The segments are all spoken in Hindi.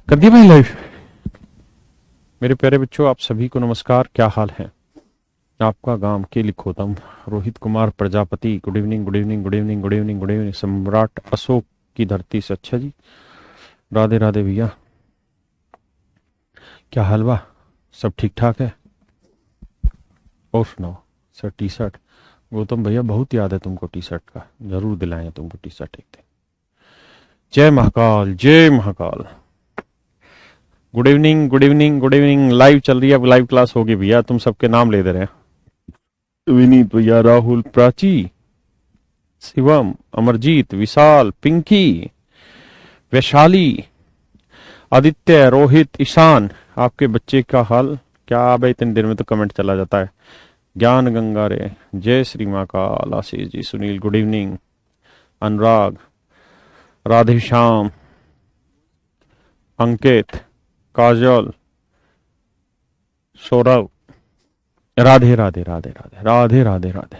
कर दिया भाई लाइव। मेरे प्यारे बच्चों, आप सभी को नमस्कार। क्या हाल है आपका? गांव के लिखोतम Rohit Kumar Prajapati. Good evening, good evening, good evening, good evening, good evening. Samrat Ashok की धरती से। अच्छा जी, राधे राधे भैया। क्या हाल बा? सब ठीक ठाक है? और सुनाओ सर। टी शर्ट गौतम भैया, बहुत याद है तुमको टी शर्ट का। जरूर दिलाएं तुमको टी शर्ट एक दिन। जय महाकाल, जय Mahakal. Good evening, good evening, good evening. Live चल रही है, अब लाइव क्लास होगी भैया। तुम सबके नाम ले दे रहे हैं। विनीत भैया, राहुल, प्राची, शिवम, अमरजीत, विशाल, पिंकी, वैशाली, आदित्य, रोहित, ईशान। आपके बच्चे का हाल क्या भाई? इतने देर में तो कमेंट चला जाता है। ज्ञान गंगा रे, जय श्री महाकाल। Ashish ji, Sunil, good evening. अनुराग, राधे श्याम, अंकित, काजल, सौरभ, राधे राधे राधे राधे राधे राधे राधे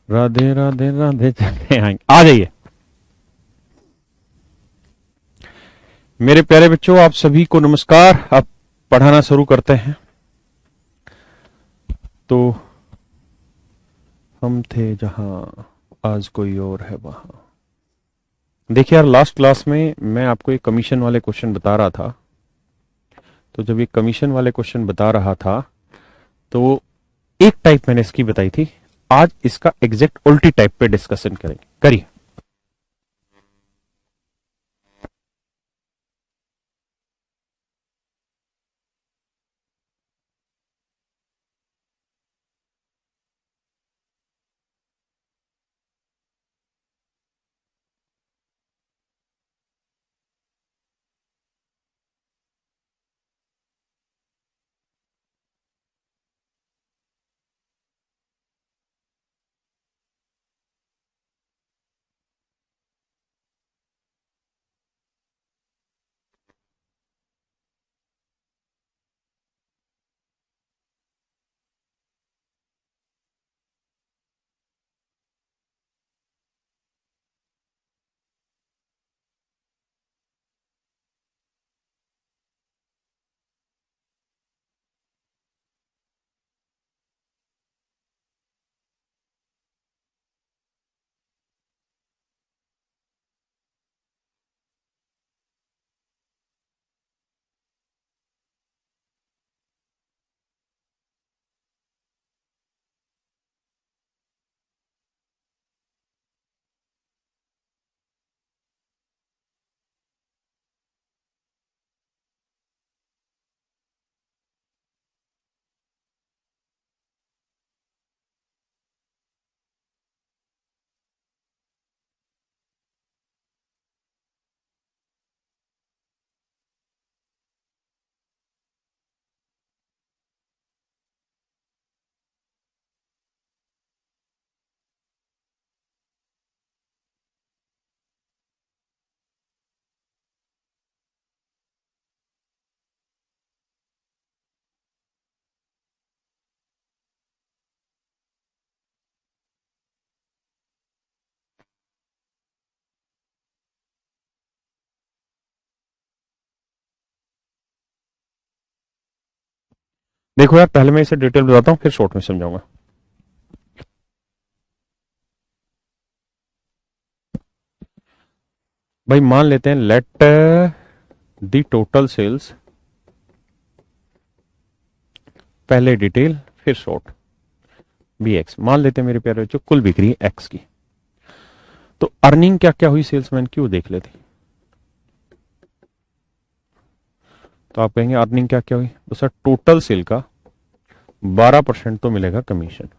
राधे राधे राधे। चले आएंगे, आ जाइए मेरे प्यारे बच्चों। आप सभी को नमस्कार। अब पढ़ाना शुरू करते हैं। तो हम थे जहां, आज कोई और है वहां। देखिए यार, लास्ट क्लास में मैं आपको एक कमीशन वाले क्वेश्चन बता रहा था। तो जब ये कमीशन वाले क्वेश्चन बता रहा था तो एक टाइप मैंने इसकी बताई थी। आज इसका एग्जैक्ट उल्टी टाइप पे डिस्कशन करेंगे। करिए। देखो यार, पहले मैं इसे डिटेल बताता हूं, फिर शॉर्ट में समझाऊंगा। भाई मान लेते हैं, लेट दी टोटल सेल्स, पहले डिटेल फिर शॉर्ट, बी एक्स। मान लेते हैं मेरे प्यारे बच्चों, कुल बिक्री एक्स की। तो अर्निंग क्या क्या हुई सेल्समैन की, वो देख लेते। तो आप कहेंगे अर्निंग क्या क्या हुई? तो सर, टोटल सेल का 12% तो मिलेगा कमीशन,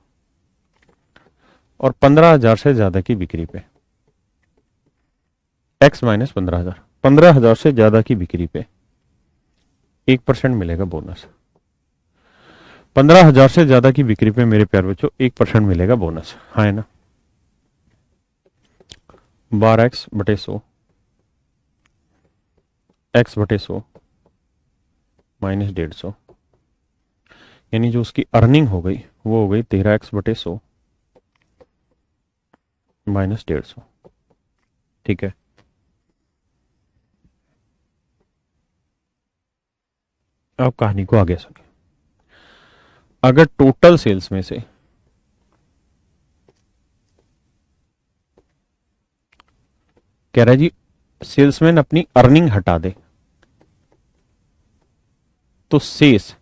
और 15,000 से ज्यादा की बिक्री पे एक्स माइनस 15,000, 15,000 से ज्यादा की बिक्री पे 1% मिलेगा बोनस। 15,000 से ज्यादा की बिक्री पे मेरे प्यारे बच्चों 1% मिलेगा बोनस। हाँ है ना? 12x/100, x/100 माइनस 150, यानी जो उसकी अर्निंग हो गई वो हो गई 13x/100 माइनस 150। ठीक है। अब कहानी को आगे सुनिए। अगर टोटल सेल्स में से कह रहा है जी सेल्समैन अपनी अर्निंग हटा दे तो शेष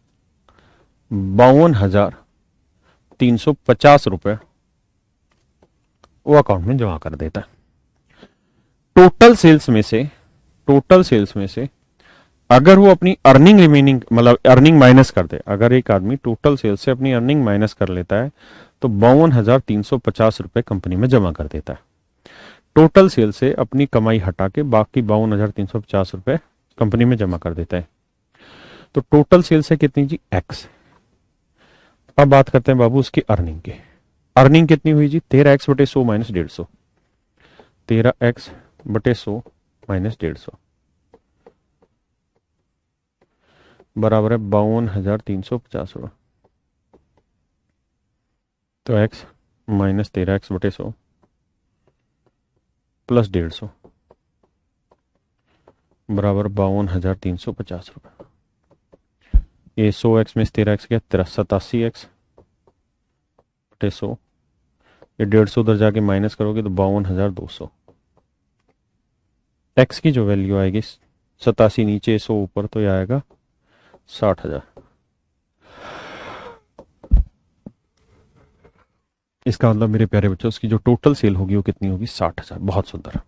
52,350 रुपए वो अकाउंट में जमा कर देता है। टोटल सेल्स में से टोटल सेल्स में से अगर वो अपनी अर्निंग रिमेनिंग मतलब अर्निंग माइनस कर दे, अगर एक आदमी टोटल सेल्स से अपनी अर्निंग माइनस कर लेता है तो 52,350 रुपए कंपनी में जमा कर देता है। टोटल सेल से अपनी कमाई हटा के बाकी 52,350 रुपए कंपनी में जमा कर देता है। तो टोटल सेल्स है कितनी जी? एक्स। अब बात करते हैं बाबू उसकी अर्निंग की। अर्निंग कितनी हुई जी? 13x/100 minus 150। 13x/100 माइनस 150 बराबर है 52,350 रुपये। तो x माइनस 13x/100 प्लस 150 बराबर 52,350 रुपये। ये 100x में 13x गया 87x/100। ये 150 उधर जाके माइनस करोगे तो 52,200। एक्स की जो वैल्यू आएगी 87 नीचे 100 ऊपर तो ये आएगा 60,000। इसका मतलब मेरे प्यारे बच्चों उसकी जो टोटल सेल होगी वो कितनी होगी? 60,000। बहुत सुंदर।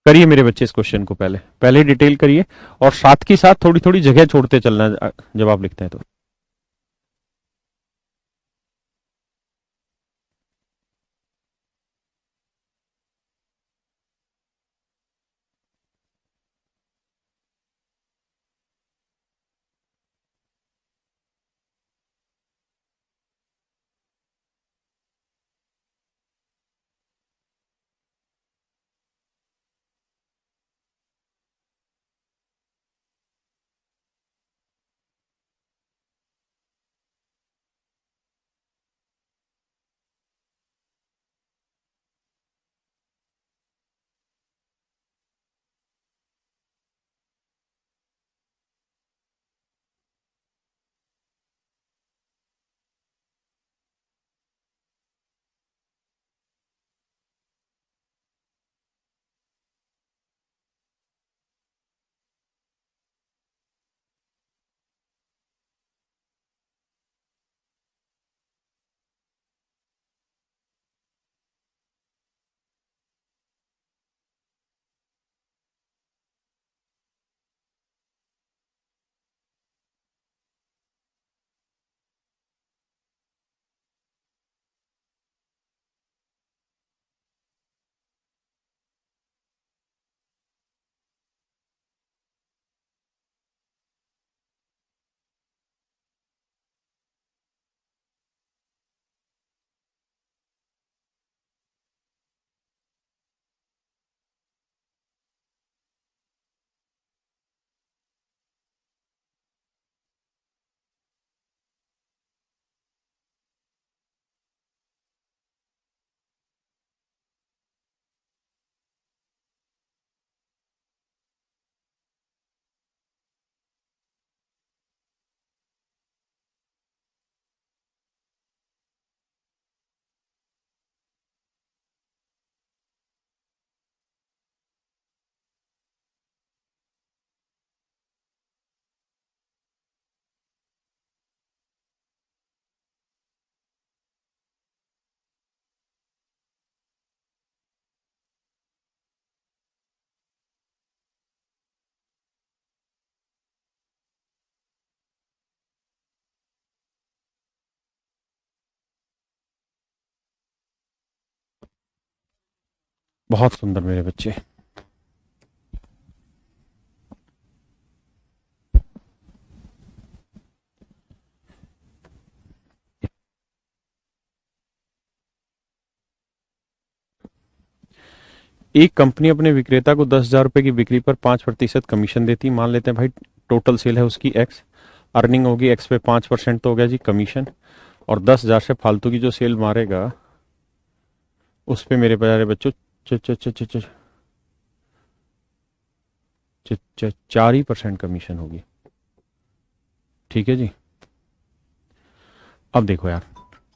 करिए मेरे बच्चे इस क्वेश्चन को पहले पहले डिटेल करिए और साथ के साथ थोड़ी थोड़ी जगह छोड़ते चलना जब आप लिखते हैं तो। बहुत सुंदर मेरे बच्चे। एक कंपनी अपने विक्रेता को 10,000 रुपए की बिक्री पर 5% कमीशन देती। मान लेते हैं भाई टोटल सेल है उसकी एक्स, अर्निंग होगी एक्स पे 5% तो हो गया जी कमीशन, और 10,000 से फालतू की जो सेल मारेगा उस पे मेरे प्यारे बच्चों 4% कमीशन होगी। ठीक है जी। अब देखो यार,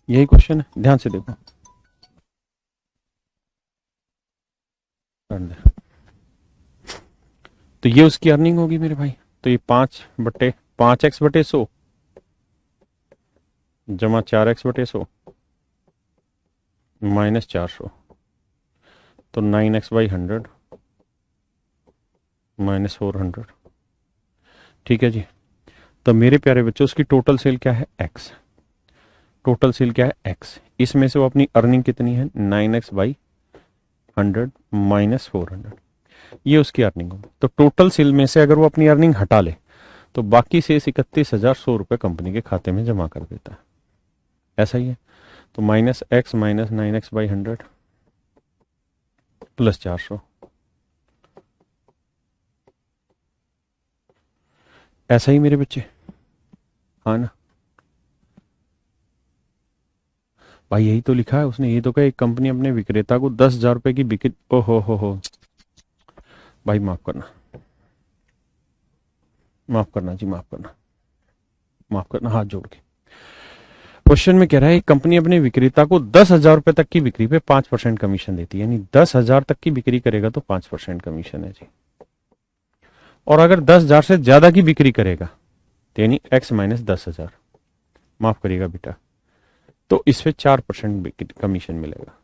यही क्वेश्चन है, ध्यान से देखो। तो ये उसकी अर्निंग होगी मेरे भाई। तो ये 5/5x/100 जमा 4x/100 -400, तो 9x/100 -400। ठीक है जी। तो मेरे प्यारे बच्चों उसकी टोटल सेल क्या है एक्स, टोटल सेल क्या है एक्स, इसमें से वो अपनी अर्निंग कितनी है 9x/100 -400, ये उसकी अर्निंग होगी। तो टोटल सेल में से अगर वो अपनी अर्निंग हटा ले तो बाकी से 31,100 रुपये कंपनी के खाते में जमा कर देता है। ऐसा ही है। तो -x -9x/100 +400, ऐसा ही मेरे बच्चे। हाँ ना भाई, यही तो लिखा है उसने, ये तो कहा एक कंपनी अपने विक्रेता को 10,000 रुपए की बिक्री, हो भाई माफ करना, माफ करना जी, माफ करना, माफ करना हाथ जोड़ के। क्वेश्चन में कह रहा है एक कंपनी अपने विक्रेता को 10,000 रुपए तक की बिक्री पे 5% कमीशन देती है, यानी 10,000 तक की बिक्री करेगा तो 5% कमीशन है जी। और अगर 10,000 से ज्यादा की बिक्री करेगा तो यानी x -10,000, माफ करिएगा बेटा, तो इस पे 4% कमीशन मिलेगा।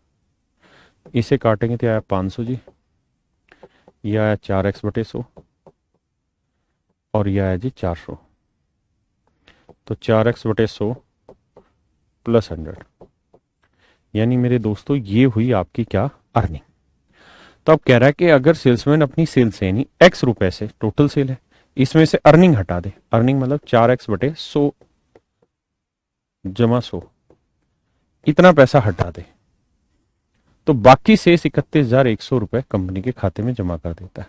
इसे काटेंगे तो आया 500 जी, यह आया 4x/100 और यह आया जी 400, तो 4x/100 +100, यानी मेरे दोस्तों ये हुई आपकी क्या अर्निंग। तो अब कह रहा है कि अगर सेल्समैन अपनी सेल से यानी x रुपए से, टोटल सेल है, इसमें से अर्निंग हटा दे, अर्निंग मतलब 4x/100 जमा 100, इतना पैसा हटा दे तो बाकी से 31,100 रुपए कंपनी के खाते में जमा कर देता है।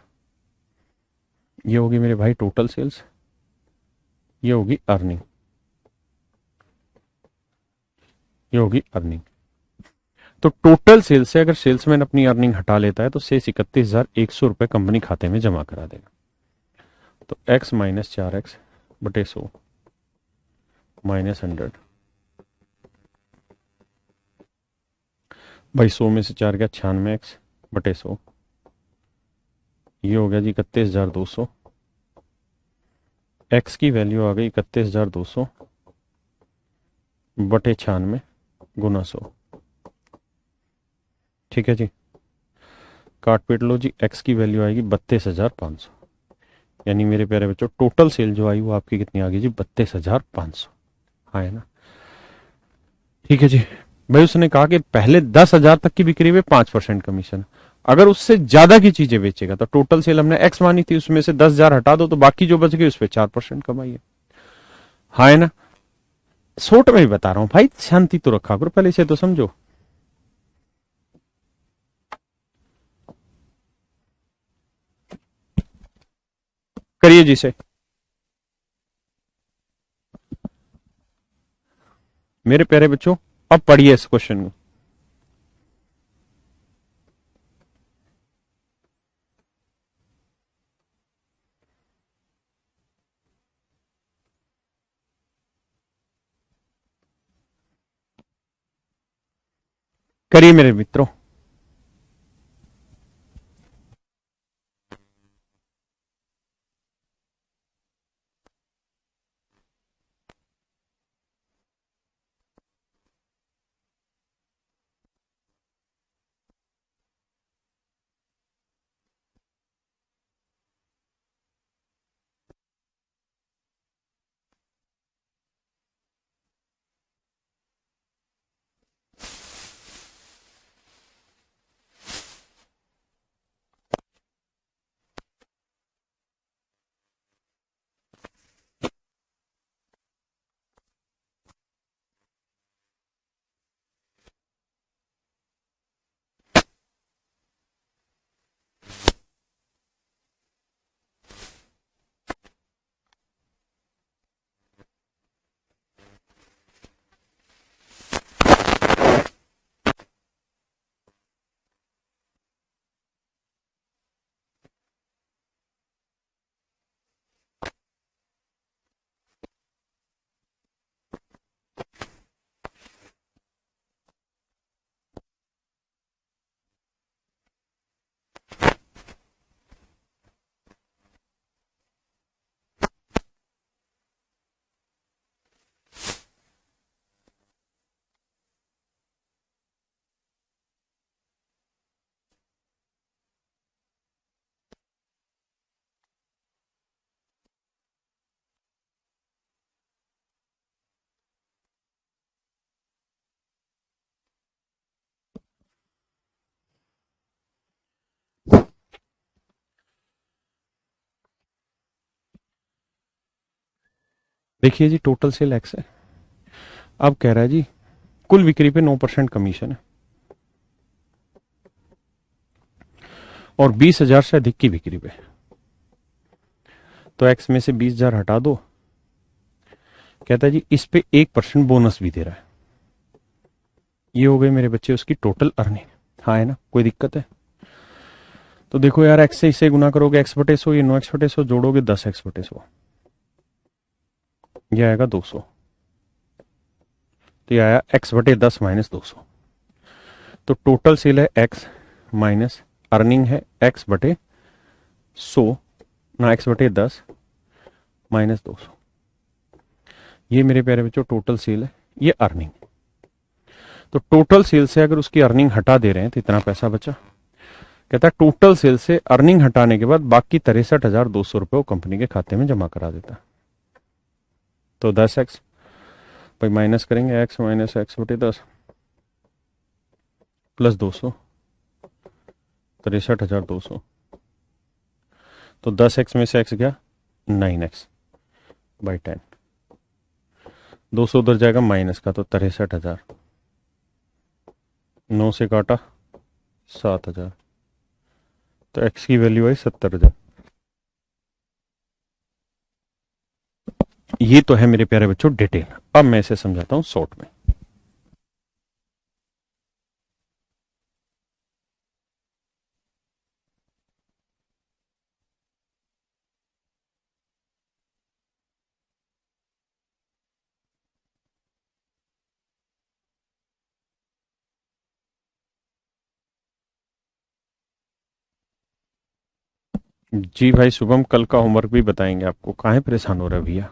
ये होगी मेरे भाई टोटल सेल्स, ये होगी अर्निंग, ये होगी अर्निंग। तो टोटल सेल्स से अगर सेल्समैन अपनी अर्निंग हटा लेता है तो शेष 31,100 रुपए कंपनी खाते में जमा करा देगा। तो x -4x/100 -100, भाई 100 में से 4 गया 96x/100, ये हो गया जी 31,200, x की वैल्यू आ गई 31,200 बटे 96 गुना 100। ठीक है जी, काट पीट लो जी, x की वैल्यू आएगी 32,500, यानी मेरे प्यारे बच्चों टोटल सेल जो आई वो आपकी कितनी आ गई जी 32,500। हाँ है ना। ठीक है जी। भाई उसने कहा कि पहले 10,000 तक की बिक्री में 5% कमीशन, अगर उससे ज्यादा की चीजें बेचेगा तो टोटल सेल हमने एक्स मानी थी, उसमें से 10,000 हटा दो तो बाकी जो बच गई उस पर 4% कमाई है। हाँ है ना। शॉर्ट में ही बता रहा हूं भाई, शांति तो रखा करो, पहले इसे तो समझो। करिए जी से। मेरे प्यारे बच्चों अब पढ़िए इस क्वेश्चन को। करिए मेरे मित्रों। देखिए जी, टोटल सेल एक्स है। अब कह रहा है जी कुल बिक्री पे 9% कमीशन है और 20,000 से अधिक की बिक्री पे, तो एक्स में से 20,000 हटा दो। कहता है जी इस पे 1% बोनस भी दे रहा है। ये हो गए मेरे बच्चे उसकी टोटल अर्निंग। हाँ है ना, कोई दिक्कत है? तो देखो यार, एक्स से इसे गुना करोगे एक्स बटे 100, ये 9 एक्स बटे 100 जोड़ोगे 10 एक्स बटे 100, ये आएगा 200। तो ये आया एक्स बटे 10 माइनस 200। तो टोटल सेल है एक्स माइनस अर्निंग है एक्स बटे 100 ना एक्स बटे 10 माइनस 200। ये मेरे प्यारे बच्चों टोटल सेल है, ये अर्निंग। तो टोटल सेल से अगर उसकी अर्निंग हटा दे रहे हैं तो इतना पैसा बचा। कहता है टोटल सेल से अर्निंग हटाने के बाद बाकी 63,200 रुपये वो कंपनी के खाते में जमा करा देता। तो 10x भाई माइनस करेंगे, x माइनस एक्स बटे 10 प्लस 200, 63,200। तो 10x में से x गया 9x बाई 10, 200 उधर जाएगा माइनस का, तो 63,000, 9 से काटा 7,000, तो x की वैल्यू आई 70,000। ये तो है मेरे प्यारे बच्चों डिटेल। अब मैं इसे समझाता हूं शॉर्ट में। जी भाई शुभम, कल का होमवर्क भी बताएंगे आपको, काहे परेशान हो रहे भैया?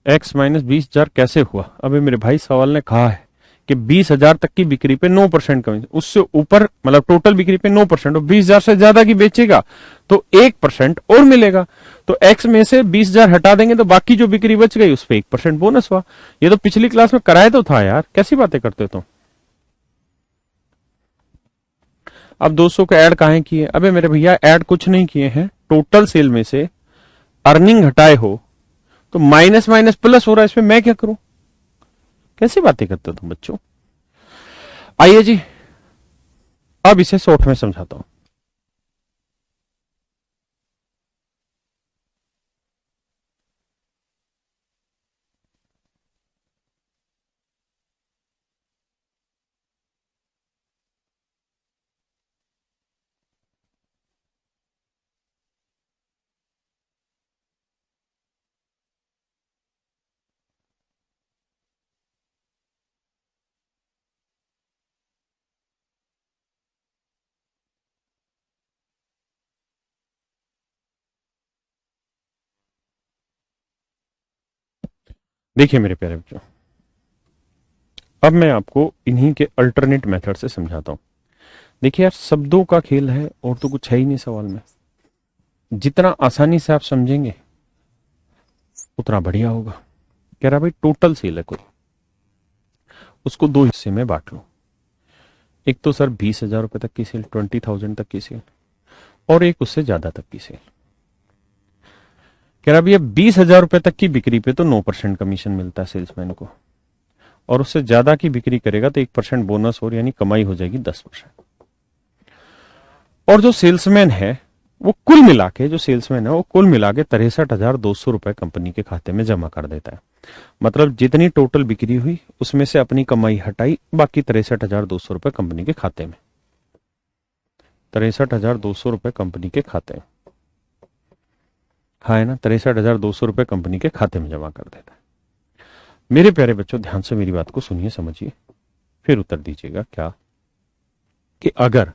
x माइनस 20,000 कैसे हुआ? अबे मेरे भाई सवाल ने कहा है कि 20,000 तक की बिक्री पे 9% कमी, उससे ऊपर मतलब टोटल बिक्री पे 9% और 20,000 से ज्यादा की बेचेगा तो 1% और मिलेगा। तो x में से 20,000 हटा देंगे तो बाकी जो बिक्री बच गई उस पर 1% बोनस हुआ। ये तो पिछली क्लास में कराया तो था यार, कैसी बातें करते तुम? अब 200 का ऐड काहे किए? अबे मेरे भैया ऐड कुछ नहीं किए हैं, टोटल सेल में से अर्निंग हटाए हो तो माइनस माइनस प्लस हो रहा है, इसमें मैं क्या करूं? कैसी बातें करते हो तुम बच्चों? आइए जी अब इसे शॉर्ट में समझाता हूं। देखिए मेरे प्यारे बच्चों, अब मैं आपको इन्हीं के अल्टरनेट मेथड से समझाता हूं। देखिए यार, शब्दों का खेल है और तो कुछ है ही नहीं सवाल में। जितना आसानी से आप समझेंगे उतना बढ़िया होगा। कह रहा भाई टोटल सेल है कोई, उसको दो हिस्से में बांट लो। एक तो सर 20,000 रुपए तक की सेल, 20,000 तक की सेल, और एक उससे ज्यादा तक की सेल। कह रहा भैया 20,000 रुपए तक की बिक्री पे तो 9% कमीशन मिलता है सेल्समैन को, और उससे ज्यादा की बिक्री करेगा तो 1% बोनस और यानी कमाई हो जाएगी 10%। और जो सेल्समैन है वो कुल मिला के, जो सेल्समैन है वो कुल मिला के 63,200 रुपए कंपनी के खाते में जमा कर देता है। मतलब जितनी टोटल बिक्री हुई उसमें से अपनी कमाई हटाई, बाकी 63,200 रुपए कंपनी के खाते में, 63,200 रुपए कंपनी के खाते में। हाँ है ना, 63,200 रुपए कंपनी के खाते में जमा कर देता है। मेरे प्यारे बच्चों ध्यान से मेरी बात को सुनिए, समझिए, फिर उत्तर दीजिएगा। क्या कि अगर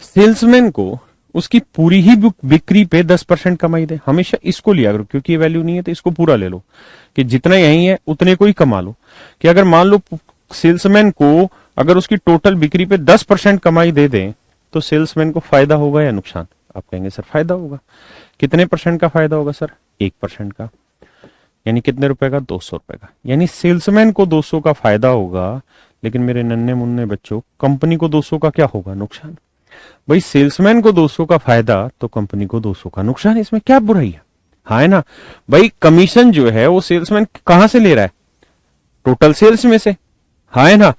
सेल्समैन को उसकी पूरी ही बिक्री पे 10% कमाई दे, हमेशा इसको लिया करो क्योंकि ये वैल्यू नहीं है तो इसको पूरा ले लो कि जितना यही है उतने को ही कमा लो। कि अगर मान लो सेल्समैन को अगर उसकी टोटल बिक्री पे 10% कमाई दे दें तो सेल्समैन को फायदा होगा या नुकसान? आप कहेंगे सर फायदा होगा। कितने परसेंट का फायदा होगा सर? 1% का, यानी कितने रुपए का? 200 रुपए का। यानी सेल्समैन को 200 का फायदा होगा, लेकिन मेरे नन्हे मुन्ने बच्चों कंपनी को 200 का क्या होगा? नुकसान। भाई सेल्समैन को 200 का फायदा तो कंपनी को 200 का नुकसान, इसमें क्या बुराई है? हाँ है ना भाई, कमीशन जो है वो सेल्समैन कहां से ले रहा है, टोटल सेल्स में से। हाँ है ना,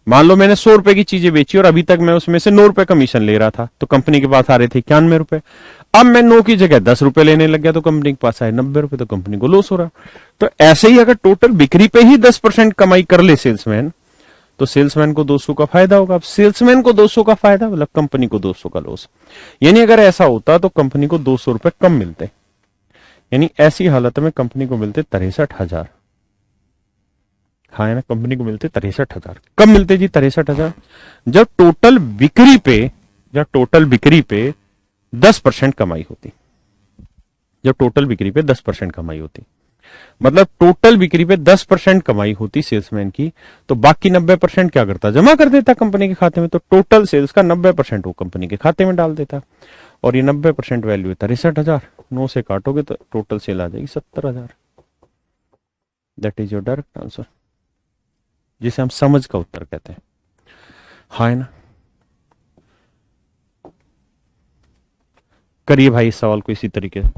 मान लो मैंने 100 रुपए की चीजें बेची और अभी तक मैं उसमें से 9 रुपए कमीशन ले रहा था, तो कंपनी के पास आ रहे थे 91 रुपए। अब मैं 9 की जगह 10 रुपए लेने लग गया तो कंपनी के पास आए 90 रुपए, तो कंपनी को लॉस हो रहा। तो ऐसे ही अगर टोटल बिक्री पे ही 10% कमाई कर ले सेल्समैन, तो सेल्समैन को 200 का फायदा होगा। अब सेल्समैन को 200 का फायदा मतलब कंपनी को 200 का लॉस। यानी अगर ऐसा होता तो कंपनी को 200 रुपए कम मिलते, यानी ऐसी हालत में कंपनी को मिलते 63,000। हाँ है ना, कंपनी को मिलते 63,000। कब मिलते जी 63,000? जब टोटल बिक्री पे 10% कमाई होती। जब टोटल बिक्री पे 10% कमाई होती, मतलब टोटल बिक्री पे 10% कमाई होती सेल्समैन की, तो बाकी 90% क्या करता, जमा कर देता कंपनी के खाते में। तो टोटल सेल्स का 90% वो कंपनी के खाते में डाल देता। और ये 90% वैल्यू है 63,000। 9 से काटोगे तो टोटल सेल आ जाएगी 70,000। That is your direct answer, जिसे हम समझ का उत्तर कहते हैं। हाँ है ना, करिए भाई इस सवाल को इसी तरीके से।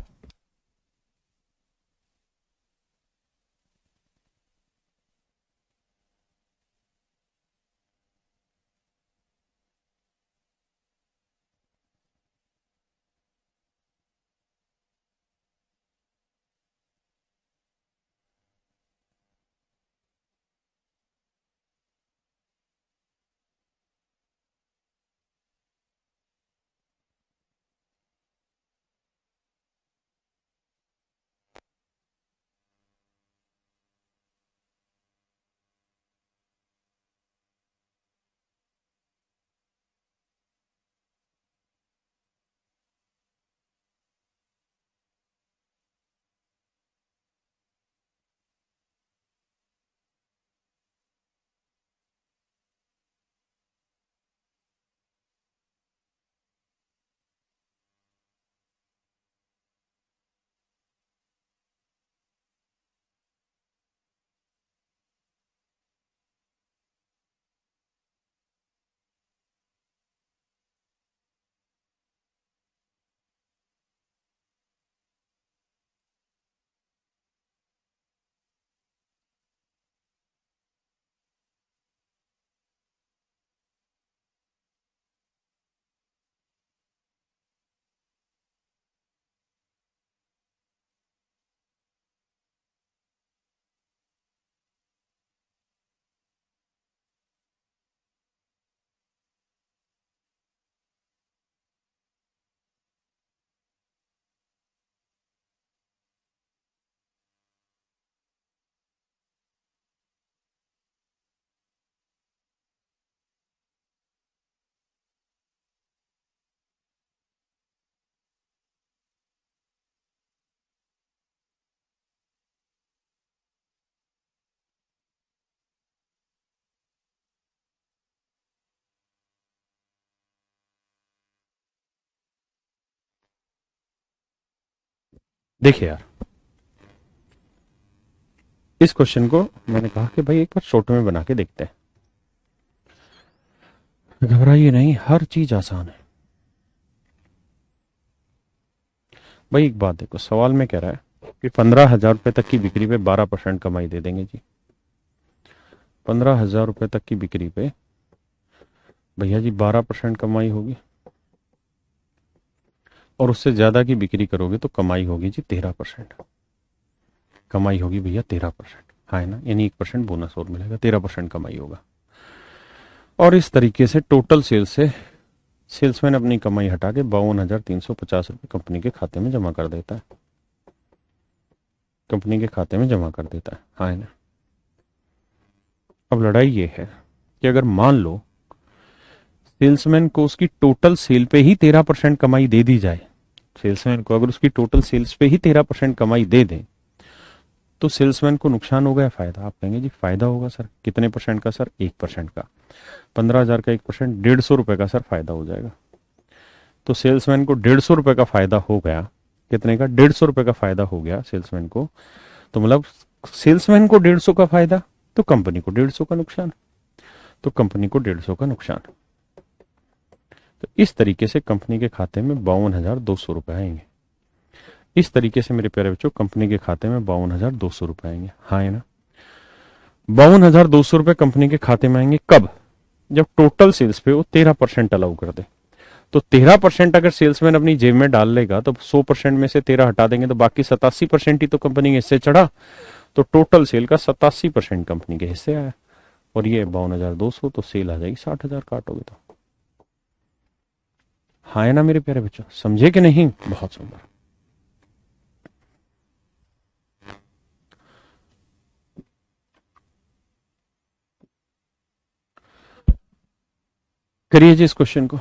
देखिए यार, इस क्वेश्चन को मैंने कहा कि भाई एक बार शॉर्ट में बना के देखते हैं। घबराइए नहीं, हर चीज आसान है भाई। एक बात देखो, सवाल में कह रहा है कि 15,000 रुपए तक की बिक्री पे 12% कमाई दे देंगे जी। 15,000 रुपए तक की बिक्री पे भैया जी 12% कमाई होगी, और उससे ज्यादा की बिक्री करोगे तो कमाई होगी जी 13%। कमाई होगी भैया 13%। हाँ है ना, यानी 1% बोनस और मिलेगा, 13% कमाई होगा। और इस तरीके से टोटल सेल्स से सेल्समैन अपनी कमाई हटा के 52,350 रुपये कंपनी के खाते में जमा कर देता है। कंपनी के खाते में जमा कर देता है। हाँ है ना। अब लड़ाई ये है कि अगर मान लो सेल्समैन को उसकी टोटल सेल पे ही 13% कमाई दे दी जाए, सेल्समैन को अगर उसकी टोटल सेल्स पे ही 13% कमाई दे दें, तो सेल्समैन को नुकसान होगा या फायदा? आप कहेंगे जी फायदा होगा सर। कितने परसेंट का सर? 1% का। 15,000 का 1%, 150 रुपए का सर फायदा हो जाएगा। तो सेल्समैन को 150 रुपए का फायदा हो गया। कितने का? 150 रुपए का फायदा हो गया सेल्समैन को। तो मतलब सेल्समैन को 150 का फायदा, तो कंपनी को 150 का नुकसान। तो कंपनी को 150 का नुकसान। तो इस तरीके से कंपनी के खाते में 52,200 रुपए आएंगे। इस तरीके से मेरे प्यारे बच्चों कंपनी के खाते में 52,200 रुपए आएंगे। हाँ है ना, 52,200 रुपए कंपनी के खाते में आएंगे। कब? जब टोटल सेल्स पे वो 13% अलाउ कर दे। तो 13% अगर सेल्समैन अपनी जेब में डाल लेगा तो 100% में से 13 हटा देंगे तो बाकी 87% ही तो कंपनी के हिस्से चढ़ा। तो टोटल सेल का 87% कंपनी के हिस्से आया, और ये 52,200, तो सेल आ जाएगी 60,000 काटोगे तो। हाँ है ना मेरे प्यारे बच्चों, समझे कि नहीं? बहुत सुंदर। करिए जी इस क्वेश्चन को।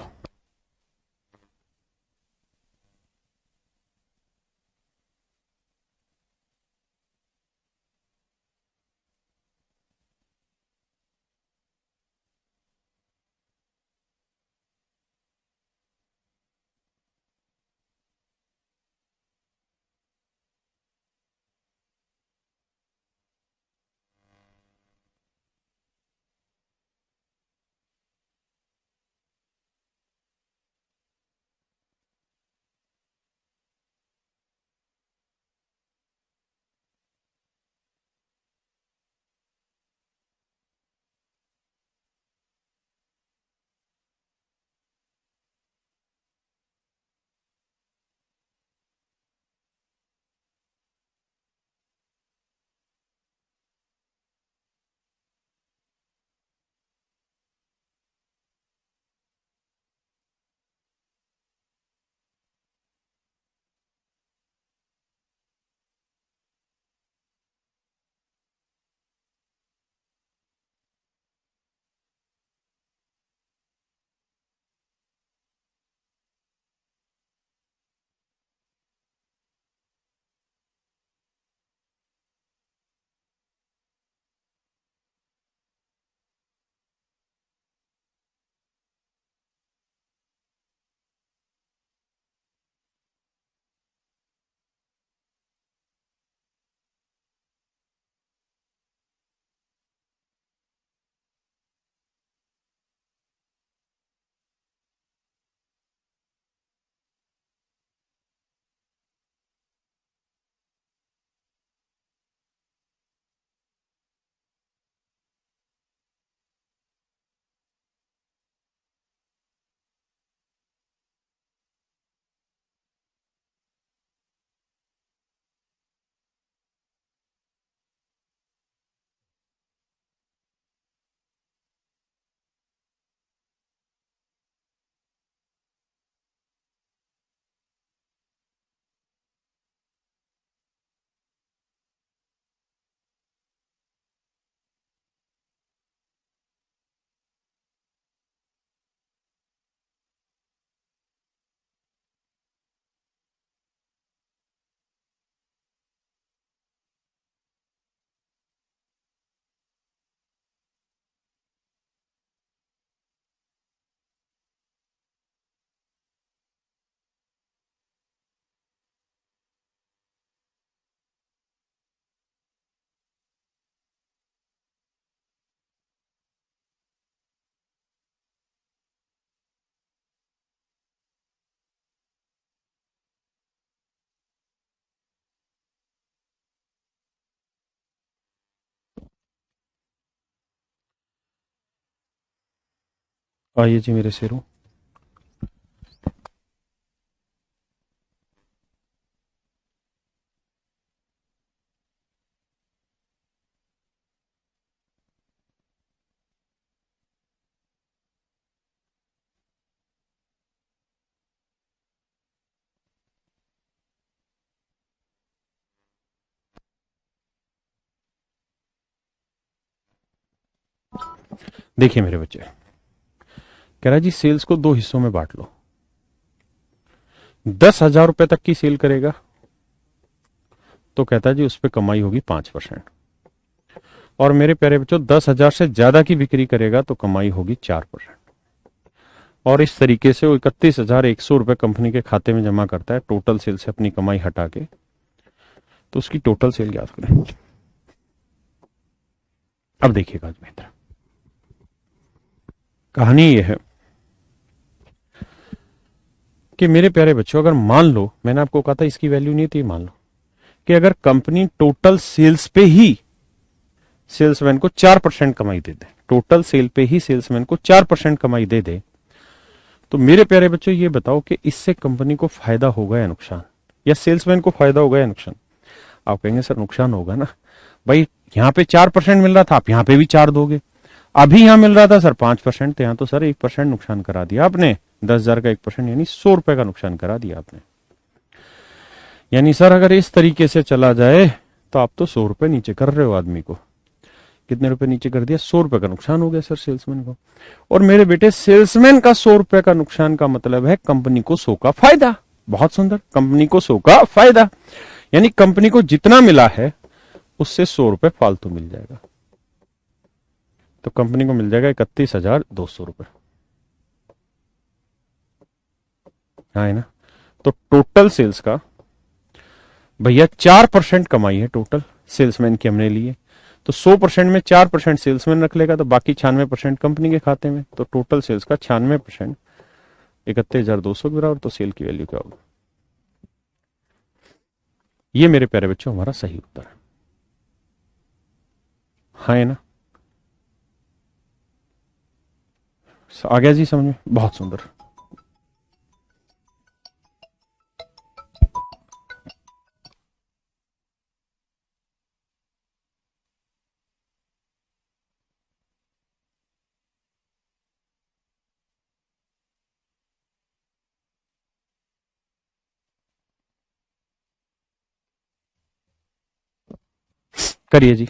आइए जी मेरे शेरों, देखिए मेरे बच्चे, कह रहा है जी सेल्स को दो हिस्सों में बांट लो। 10,000 रुपए तक की सेल करेगा तो कहता है जी उस पर कमाई होगी 5%। और मेरे प्यारे बच्चों 10,000 से ज्यादा की बिक्री करेगा तो कमाई होगी 4%। और इस तरीके से वो 31,100 रुपए कंपनी के खाते में जमा करता है टोटल सेल से अपनी कमाई हटा के। तो उसकी टोटल सेल याद करें। अब देखिएगा आज मित्र, कहानी यह है कि मेरे प्यारे बच्चों, अगर मान लो, मैंने आपको कहा था इसकी वैल्यू नहीं थी, मान लो कि अगर कंपनी टोटल सेल्स पे ही सेल्समैन को 4% कमाई दे दे, टोटल सेल पे ही सेल्समैन को 4% कमाई दे दे, तो मेरे प्यारे बच्चों ये बताओ कि इससे कंपनी को फायदा होगा या नुकसान, या सेल्समैन को फायदा होगा या नुकसान? आप कहेंगे सर नुकसान होगा ना भाई, यहां पे 4% मिल रहा था, आप यहां पे भी 4 दोगे। अभी यहां मिल रहा था सर 5%, तो यहां तो सर 1% नुकसान करा दिया आपने। 10,000 का 1% यानी 100 रुपए का नुकसान करा दिया आपने। यानी सर अगर इस तरीके से चला जाए तो आप तो 100 रुपए नीचे कर रहे हो आदमी को। कितने रुपए नीचे कर दिया? 100 रुपए का नुकसान हो गया सर सेल्समैन को। और मेरे बेटे सेल्समैन का 100 रुपए का नुकसान का मतलब है कंपनी को 100 का फायदा। बहुत सुंदर, कंपनी को 100 का फायदा, यानी कंपनी को जितना मिला है उससे 100 रुपए फालतू मिल जाएगा। तो कंपनी को मिल जाएगा 31,200 रुपए। हाँ है ना? तो टोटल सेल्स का भैया 4% कमाई है टोटल सेल्समैन की हमने लिए, तो 100% में 4% सेल्समैन रख लेगा, तो बाकी 96% कंपनी के खाते में। तो टोटल सेल्स का 96% 31,200 के बराबर। तो सेल की वैल्यू क्या होगी? ये मेरे प्यारे बच्चों हमारा सही उत्तर है। हाँ है ना? आ गया जी समझ में? बहुत सुंदर। करिए जी।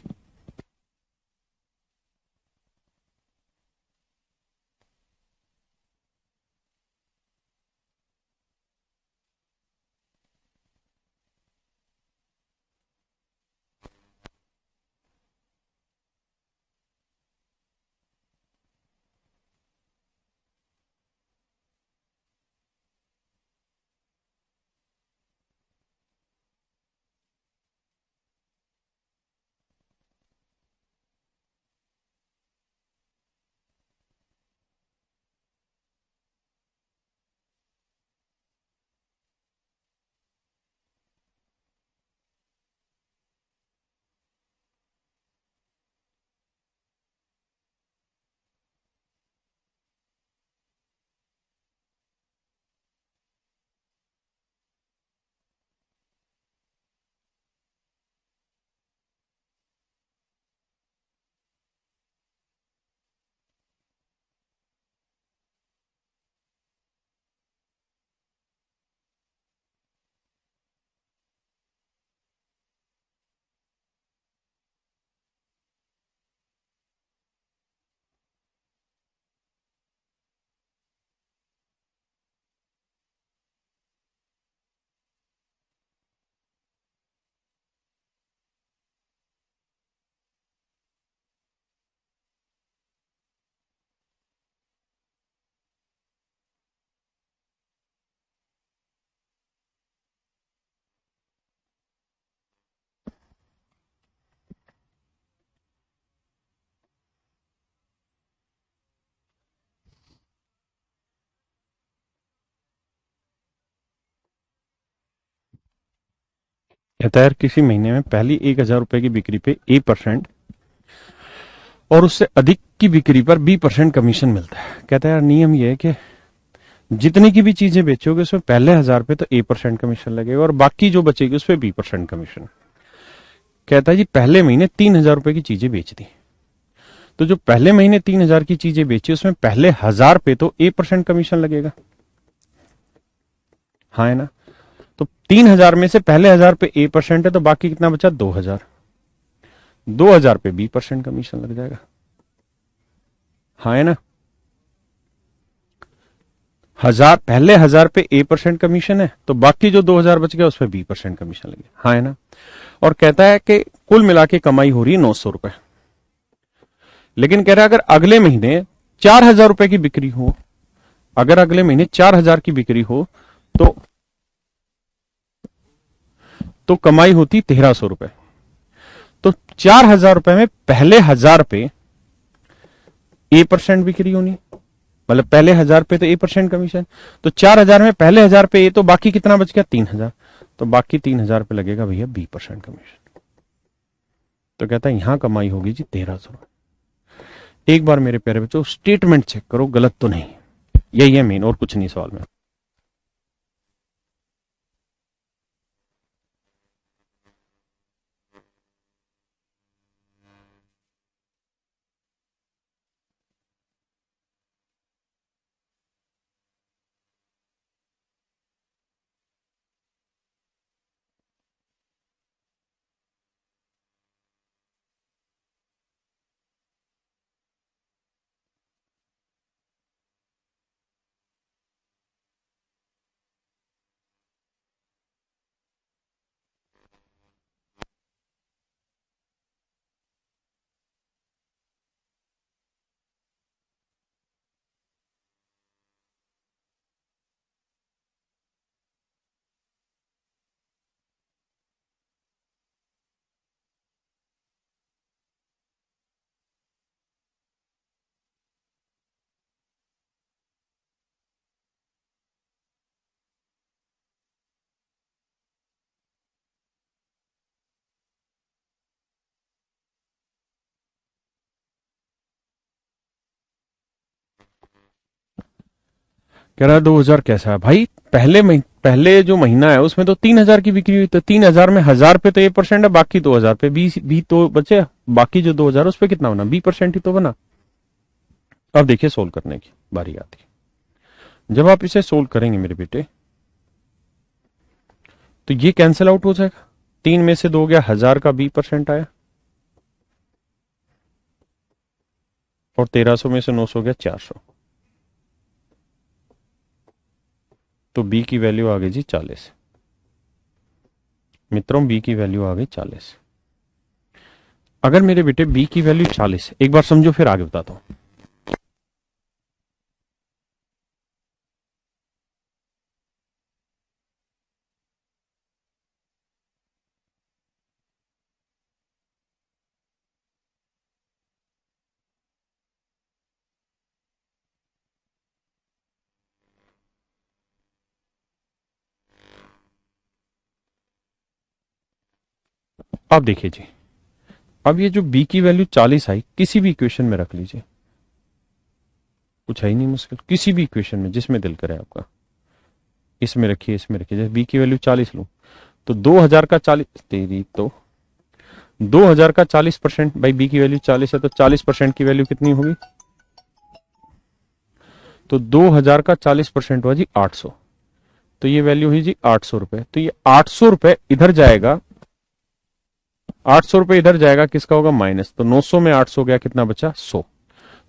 कहता है यार किसी महीने में पहली 1,000 रुपए की बिक्री पे A% और उससे अधिक की बिक्री पर B% कमीशन मिलता है। कहता है यार नियम ये है कि जितनी की भी चीजें बेचोगे उसमें पहले 1,000 पे तो A% कमीशन लगेगा और बाकी जो बचेगी उस पर B% कमीशन। कहता है जी पहले महीने 3,000 रुपए की चीजें बेच दी, तो जो पहले महीने 3,000 की चीजें बेची उसमें पहले 1,000 पे तो A% कमीशन लगेगा। हाँ है ना? तो 3,000 में से पहले 1,000 पे A% है, तो बाकी कितना बचा? 2,000। 2,000 पे B% कमीशन लग जाएगा। हाँ है ना? पहले 1,000 पे A% कमीशन है, तो बाकी जो 2,000 बच गया उस पर B% कमीशन लगे। हाँ है ना? और कहता है कि कुल मिला के कमाई हो रही है 900 रुपए। लेकिन कह रहा है अगर अगले महीने 4,000 रुपए की बिक्री हो, अगर अगले महीने 4,000 की बिक्री हो तो कमाई होती 1,300 रुपए। तो 4,000 रुपए में पहले 1,000 पे A% बिक्री होनी, मतलब पहले 1000 पे तो 8% कमीशन, तो 4000 में पहले 1000 पे ए, तो बाकी कितना बच गया 3000, तो बाकी 3000 पे लगेगा भैया 20% कमीशन। तो कहता है यहां कमाई होगी जी 1300। एक बार मेरे प्यारे बच्चों स्टेटमेंट चेक करो, गलत तो नहीं, यही है मेन, और कुछ नहीं सवाल में। कह रहा है 2000 कैसा है भाई, पहले जो महीना है उसमें तो 3000 की बिक्री हुई, तो 3000 में 1000 पे तो 8% है, बाकी 2000 पे 20 भी तो बचे, बाकी जो 2000 उस पे कितना बना, 20% ही तो बना। अब देखिए सोल्व करने की बारी आती है। जब आप इसे सोल्व करेंगे मेरे बेटे, तो ये कैंसिल आउट हो जाएगा, 3 में से 2 गया, 1000 का 20% आया, और 1300 में से 900 गया 400, तो बी की वैल्यू आ गई जी 40। मित्रों बी की वैल्यू आ गई 40। अगर मेरे बेटे बी की वैल्यू 40, एक बार समझो फिर आगे बताता हूं। अब देखिए जी, अब ये जो बी की वैल्यू 40 आई, किसी भी इक्वेशन में रख लीजिए, कुछ है ही नहीं मुश्किल, किसी भी इक्वेशन में जिसमें दिल करे आपका, इसमें रखिए, इसमें रखिए, जैसे बी की वैल्यू 40 लूं, तो 2000 का 40, तेरी तो 2000 का 40%, भाई बी की वैल्यू 40 है तो 40% की वैल्यू कितनी होगी, तो 2000 का 40% हुआ जी 800, तो ये वैल्यू हुई जी 800 रुपए, तो ये 800 रुपए इधर जाएगा, 800 रुपए इधर जाएगा, किसका होगा माइनस, तो 900 में 800 गया, कितना बचा 100,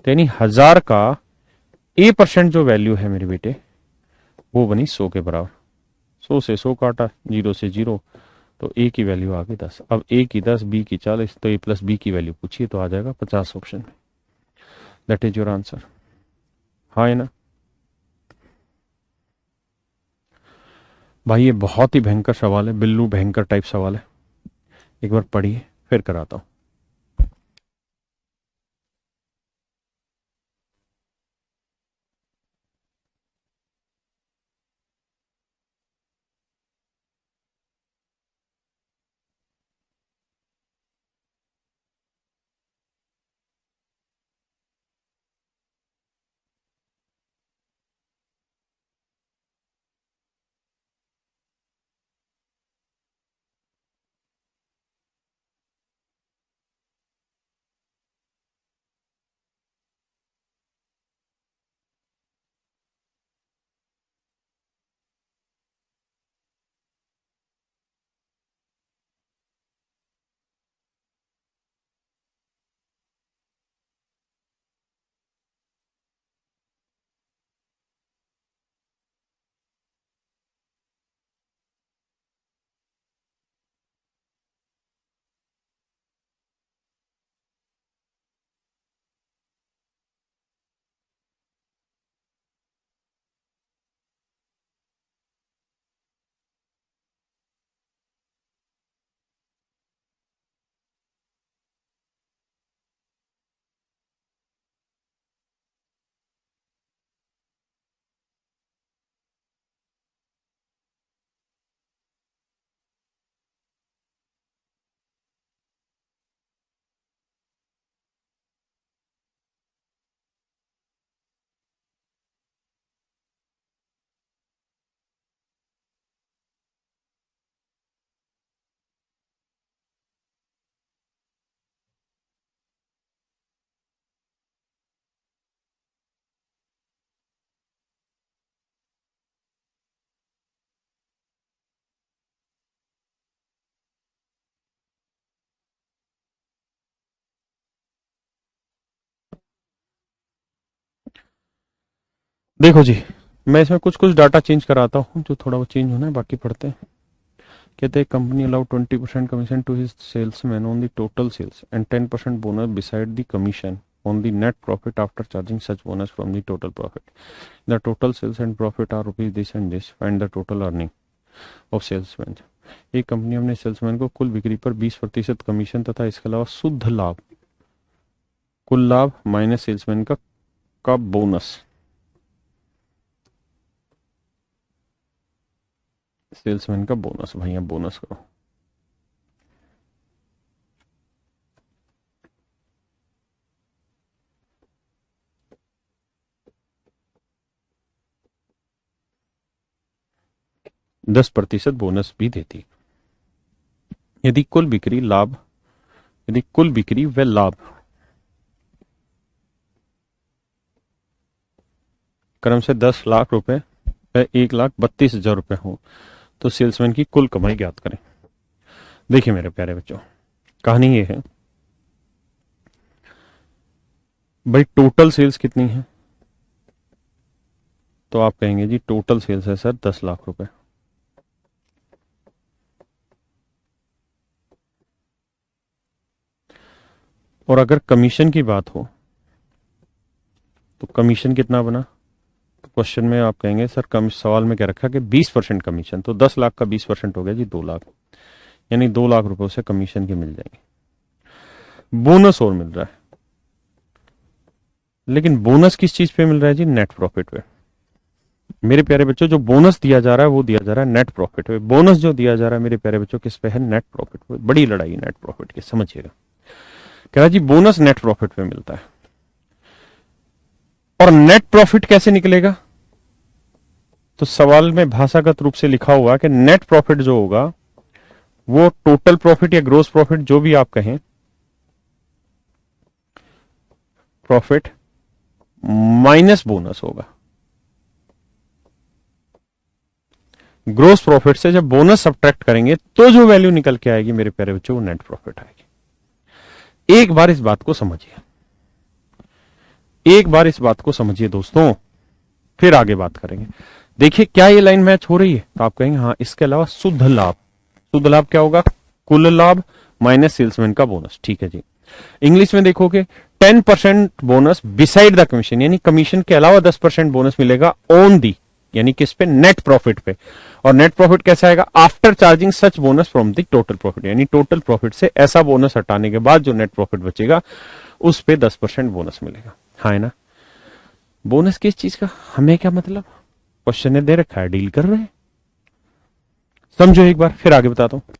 तो यानी 1000 का A% जो वैल्यू है मेरे बेटे, वो बनी 100 के बराबर। 100 से 100 काटा, 0 से 0, तो ए की वैल्यू आ गई 10। अब ए की 10, बी की 40, तो ए प्लस बी की वैल्यू पूछिए तो आ जाएगा 50 ऑप्शन में। That is your answer. हाँ है ना भाई, ये बहुत ही भयंकर सवाल है, बिल्लू भयंकर टाइप सवाल है, एक बार पढ़िए फिर कराता हूं। देखो जी, मैं इसमें कुछ कुछ डाटा चेंज कराता हूँ, जो थोड़ा वो चेंज होना है, बाकी पढ़ते हैं। कहते हैं company allow 20% commission to his salesman on the total sales and 10% bonus beside the commission on the net profit after charging such bonus from the total profit. The total sales and profit are rupees this and this. Find the total earning of salesman. एक कंपनी अपने सेल्समैन को कुल बिक्री पर 20% कमीशन तथा इसके अलावा शुद्ध लाभ, कुल लाभ माइनस सेल्समैन का बोनस, सेल्समैन का बोनस, भैया बोनस करो। दस प्रतिशत बोनस भी देती यदि कुल बिक्री लाभ, यदि कुल बिक्री व लाभ क्रम से 10 लाख रुपए व 1,32,000 रुपए हो तो सेल्समैन की कुल कमाई ज्ञात करें। देखिए मेरे प्यारे बच्चों, कहानी ये है भाई, टोटल सेल्स कितनी है, तो आप कहेंगे जी टोटल सेल्स है सर 10 लाख रुपए। और अगर कमीशन की बात हो तो कमीशन कितना बना, तो क्वेश्चन में आप कहेंगे सर सवाल में क्या रखा कि 20% कमीशन, तो 10 लाख का 20% हो गया जी 2 लाख, यानी 2 लाख रुपए से कमीशन के मिल जाएंगे। बोनस और मिल रहा है, लेकिन बोनस किस चीज पे मिल रहा है जी, नेट प्रॉफिट पे। मेरे प्यारे बच्चों, जो बोनस दिया जा रहा है वो दिया जा रहा है नेट प्रॉफिट पे। बोनस जो दिया जा रहा है मेरे प्यारे बच्चों किस पे है, नेट प्रॉफिट पे। बड़ी लड़ाई नेट प्रॉफिट की, समझिएगा। कह रहा जी बोनस नेट प्रॉफिट पे मिलता है, और नेट प्रॉफिट कैसे निकलेगा, तो सवाल में भाषागत रूप से लिखा हुआ कि नेट प्रॉफिट जो होगा वो टोटल प्रॉफिट या ग्रोस प्रॉफिट जो भी आप कहें, प्रॉफिट माइनस बोनस होगा। ग्रोस प्रॉफिट से जब बोनस सब्ट्रैक्ट करेंगे तो जो वैल्यू निकल के आएगी मेरे प्यारे बच्चों वो नेट प्रॉफिट आएगी। एक बार इस बात को समझिए, एक बार इस बात को समझिए दोस्तों, फिर आगे बात करेंगे। देखिए क्या ये लाइन मैच हो रही है, तो आप कहेंगे हाँ। इसके अलावा शुद्ध लाभ, शुद्ध लाभ क्या होगा, कुल लाभ माइनस सेल्समैन का बोनस। ठीक है जी। इंग्लिश में देखोगे 10% बोनस बिसाइड द कमीशन, यानी कमीशन के अलावा 10% बोनस मिलेगा ऑन दी, यानी किस पे, नेट प्रॉफिट पे। और नेट प्रॉफिट कैसा आएगा, after charging such bonus from the total profit, यानी टोटल प्रॉफिट से ऐसा बोनस हटाने के बाद जो नेट प्रॉफिट बचेगा उस पे 10% बोनस मिलेगा। हाँ है ना। बोनस किस चीज का, हमें क्या मतलब, क्वेश्चन ने दे रखा है, डील कर रहे हैं। समझो एक बार, फिर आगे बताता हूं।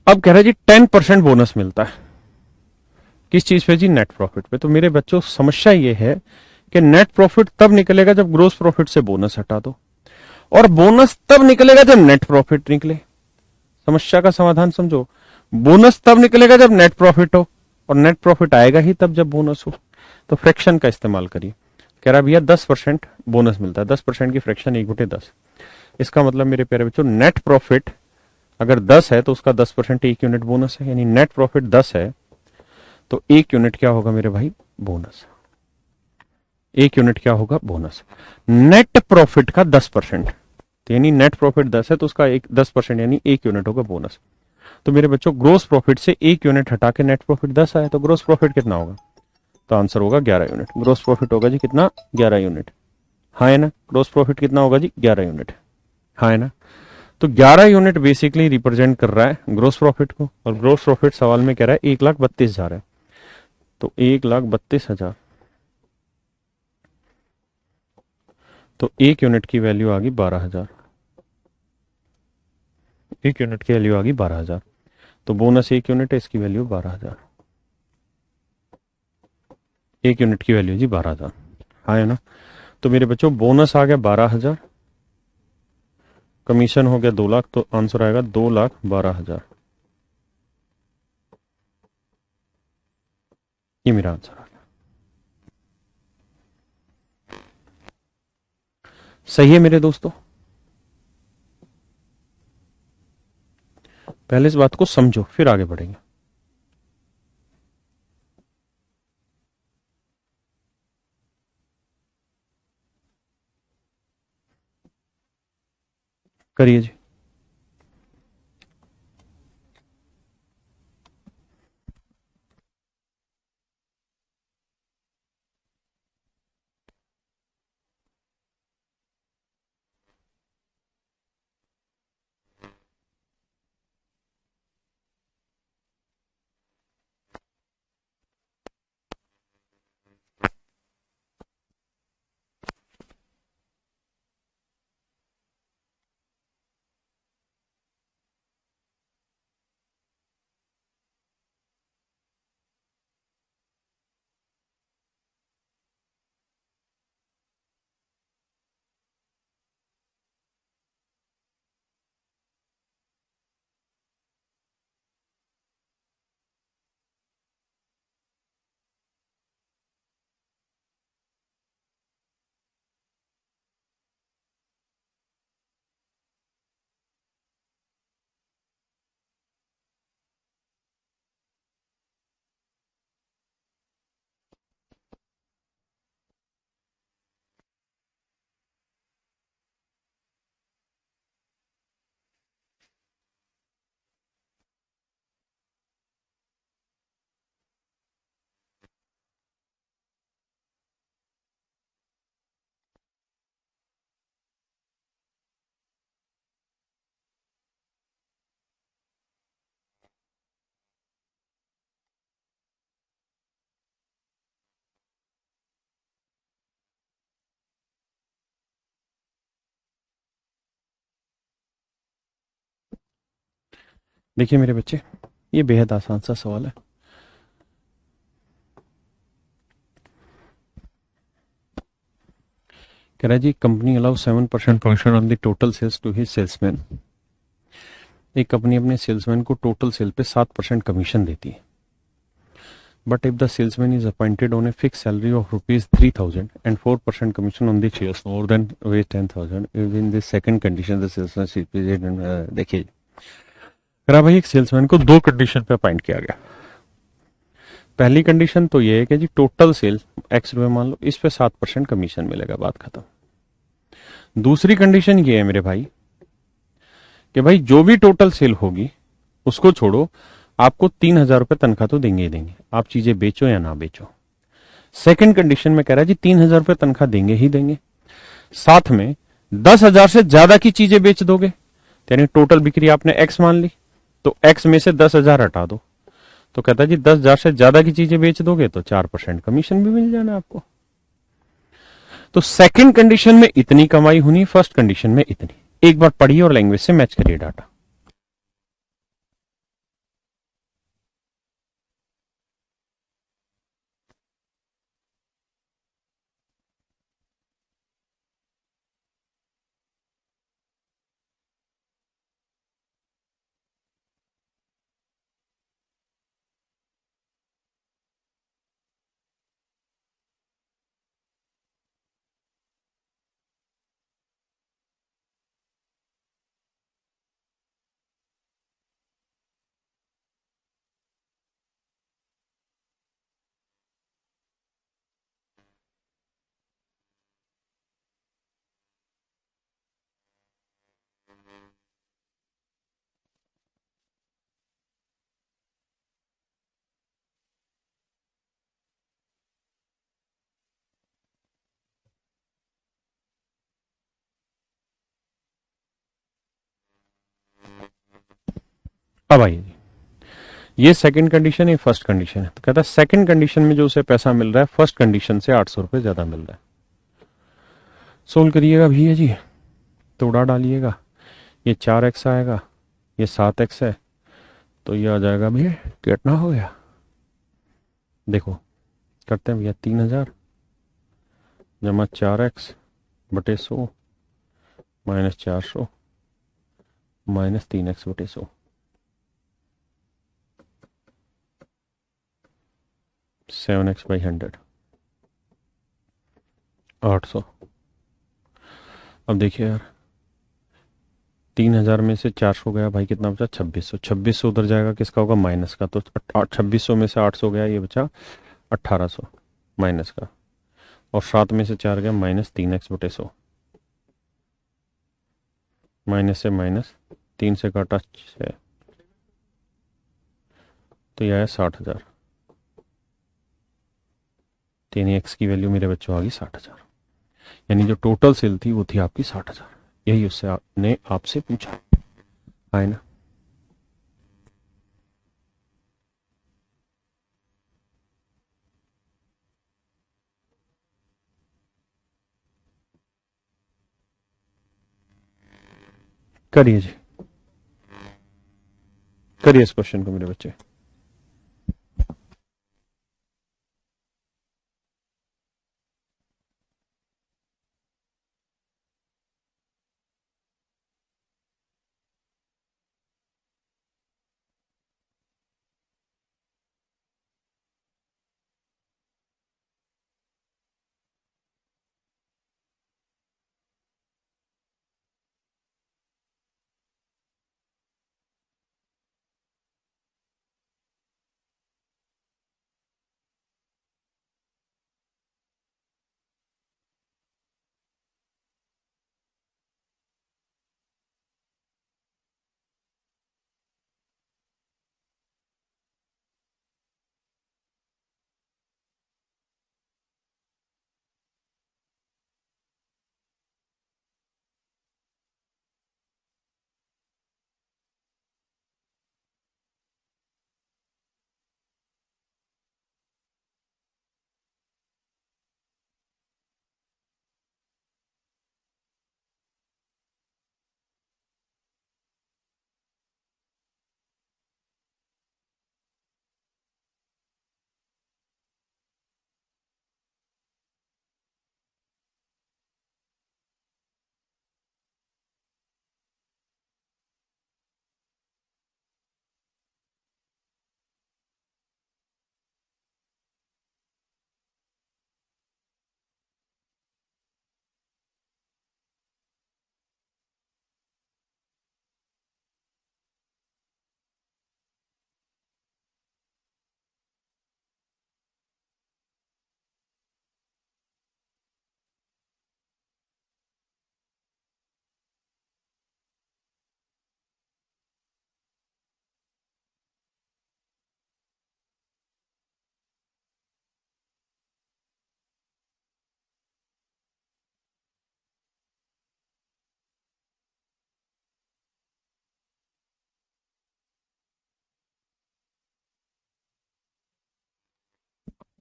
अब कह रहा है जी 10% बोनस मिलता है, किस चीज पे जी, नेट प्रॉफिट पे। तो मेरे बच्चों समस्या ये है कि नेट प्रॉफिट तब निकलेगा जब ग्रोस प्रॉफिट से बोनस हटा दो, और बोनस तब निकलेगा जब नेट प्रॉफिट निकले। समस्या का समाधान समझो, बोनस तब निकलेगा जब नेट प्रॉफिट हो, और नेट प्रॉफिट आएगा ही तब जब बोनस हो। तो फ्रैक्शन का इस्तेमाल करिए। कह रहा भैया 10% बोनस मिलता है, 10% की फ्रैक्शन 1/10। इसका मतलब मेरे प्यारे बच्चों, नेट प्रॉफिट अगर 10 है तो उसका 10% 1 यूनिट बोनस है, यानी नेट प्रॉफिट 10 है तो 1 यूनिट क्या होगा मेरे भाई, बोनस। 1 यूनिट क्या होगा, बोनस। नेट प्रॉफिट का 10%, तो यानी नेट प्रॉफिट 10 है तो उसका 10% यानी 1 यूनिट होगा बोनस। तो मेरे बच्चों ग्रोस प्रॉफिट से 1 यूनिट हटा के नेट प्रॉफिट 10 आया तो ग्रोस प्रॉफिट कितना होगा, तो आंसर होगा 11 यूनिट। ग्रोस प्रॉफिट होगा जी कितना, 11 यूनिट। हाँ है ना, ग्रोस प्रॉफिट कितना होगा जी, 11 यूनिट। हाँ है ना। तो 11 यूनिट बेसिकली रिप्रेजेंट कर रहा है ग्रोस प्रॉफिट को, और ग्रोस प्रॉफिट सवाल में कह रहा है 1,32,000 है, तो 1,32,000, तो 1 यूनिट की वैल्यू आ गई 12,000। 1 यूनिट की वैल्यू आ गई 12,000, तो बोनस 1 यूनिट है, इसकी वैल्यू 12,000। 1 यूनिट की वैल्यू जी 12,000। हाँ है ना। तो मेरे बच्चों बोनस आ गया 12,000, कमीशन हो गया 2 लाख, तो आंसर आएगा 2,12,000। ये मेरा आंसर आ गया। सही है मेरे दोस्तों। पहले इस बात को समझो फिर आगे बढ़ेंगे। करिए जी। देखिए मेरे बच्चे, ये बेहद आसान सा सवाल है। कह रहा है जी company allow 7% commission on the total sales to his salesman. एक कंपनी अपने सेल्समैन को टोटल सेल पे 7% कमीशन देती है, but if the salesman is appointed on a fix salary of ₹3,000 and 4% commission on the shares more than wage 10,000 in this second condition the salesman. देखिए, कह रहा भाई एक सेल्समैन को 2 कंडीशन पे अपॉइंट किया गया। पहली कंडीशन तो ये है कि जी टोटल सेल ₹X मान लो, इस पे 7% कमीशन मिलेगा, बात खत्म। दूसरी कंडीशन ये है मेरे भाई कि भाई जो भी टोटल सेल होगी उसको छोड़ो, आपको ₹3,000 तनख्वाह तो देंगे ही देंगे, आप चीजें बेचो या ना बेचो। सेकंड कंडीशन में कह रहा है जी ₹3,000 तनख्वाह देंगे ही देंगे, साथ में 10,000 से ज्यादा की चीजें बेच दोगे, यानी टोटल बिक्री आपने X मान ली, तो X में से 10,000 हटा दो, तो कहता है जी 10,000 से ज्यादा की चीजें बेच दोगे तो 4% कमीशन भी मिल जाना आपको। तो सेकंड कंडीशन में इतनी कमाई होनी, फर्स्ट कंडीशन में इतनी। एक बार पढ़िए और लैंग्वेज से मैच करिए डाटा। अब आइए जी, ये सेकंड कंडीशन है, फर्स्ट कंडीशन है। तो कहता है सेकंड कंडीशन में जो उसे पैसा मिल रहा है फर्स्ट कंडीशन से 800 रुपये ज्यादा मिल रहा है। सोल्व करिएगा भैया जी, तो उड़ा डालिएगा। ये 4x आएगा, ये 7x है, तो ये आ जाएगा भैया कितना हो गया, देखो करते हैं भैया, 3000 जमा 4x बटे 100 माइनस 400 माइनस 3x बटे 100, 7x बाई 100, 800। अब देखिए यार, 3000 में से 400 गया भाई, कितना बचा 2600। 2600 उधर जाएगा, किसका होगा माइनस का, तो 2600 में से 800 गया, ये बचा 1800 माइनस का, और 7 में से 4 गया माइनस 3x बटे 100, माइनस से माइनस 3 से काटा 6, तो यह है 60,000। तो यानी एक्स की वैल्यू मेरे बच्चों आ गई 60,000, यानी जो टोटल सेल थी वो थी आपकी 60,000। यही उससे आपने आपसे पूछा है ना। करिए जी, करिए इस क्वेश्चन को मेरे बच्चे।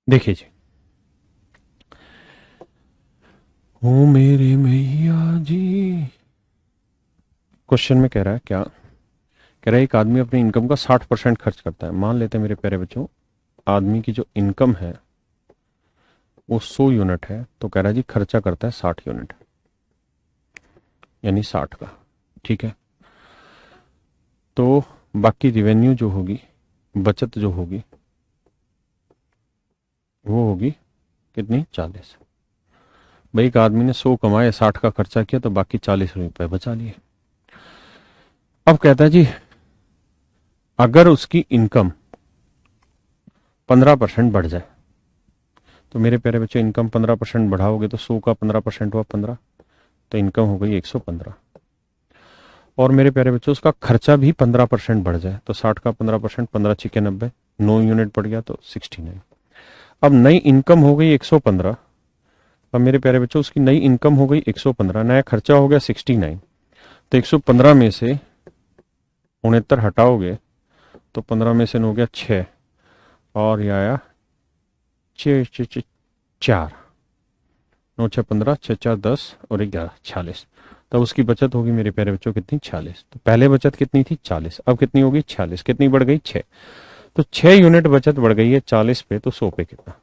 देखिए जी, ओ मेरे मैया जी, क्वेश्चन में कह रहा है क्या, कह रहा है एक आदमी अपनी इनकम का 60% खर्च करता है। मान लेते हैं मेरे प्यारे बच्चों, आदमी की जो इनकम है वो 100 यूनिट है, तो कह रहा है जी खर्चा करता है 60 यूनिट, यानी 60 का। ठीक है, तो बाकी रिवेन्यू जो होगी, बचत जो होगी, वो होगी कितनी, 40। भाई एक आदमी ने 100 कमाए, 60 का खर्चा किया, तो बाकी 40 रुपए बचा लिए। अब कहता है जी अगर उसकी इनकम 15% बढ़ जाए, तो मेरे प्यारे बच्चे इनकम 15% बढ़ाओगे तो 100 का 15% हुआ 15, तो इनकम हो गई 115। और मेरे प्यारे बच्चों उसका खर्चा भी 15% बढ़ जाए, तो 60 का 15%, 15 छिके 90, 9 यूनिट बढ़ गया तो 69। अब नई इनकम हो गई 115। अब मेरे प्यारे बच्चों उसकी नई इनकम हो गई 115, नया खर्चा हो गया 69, तो 115 में से 69 हटाओगे तो 15 में से हो गया 6, और ये आया 4, 9 6 15, 6 4 10 और 11 46। तब उसकी बचत होगी मेरे प्यारे बच्चों कितनी? 40। तो पहले बचत कितनी थी? 40। अब कितनी होगी? 46। कितनी बढ़ गई? 6। तो 6 यूनिट बचत बढ़ गई है 40 पे, तो 100 पे कितना?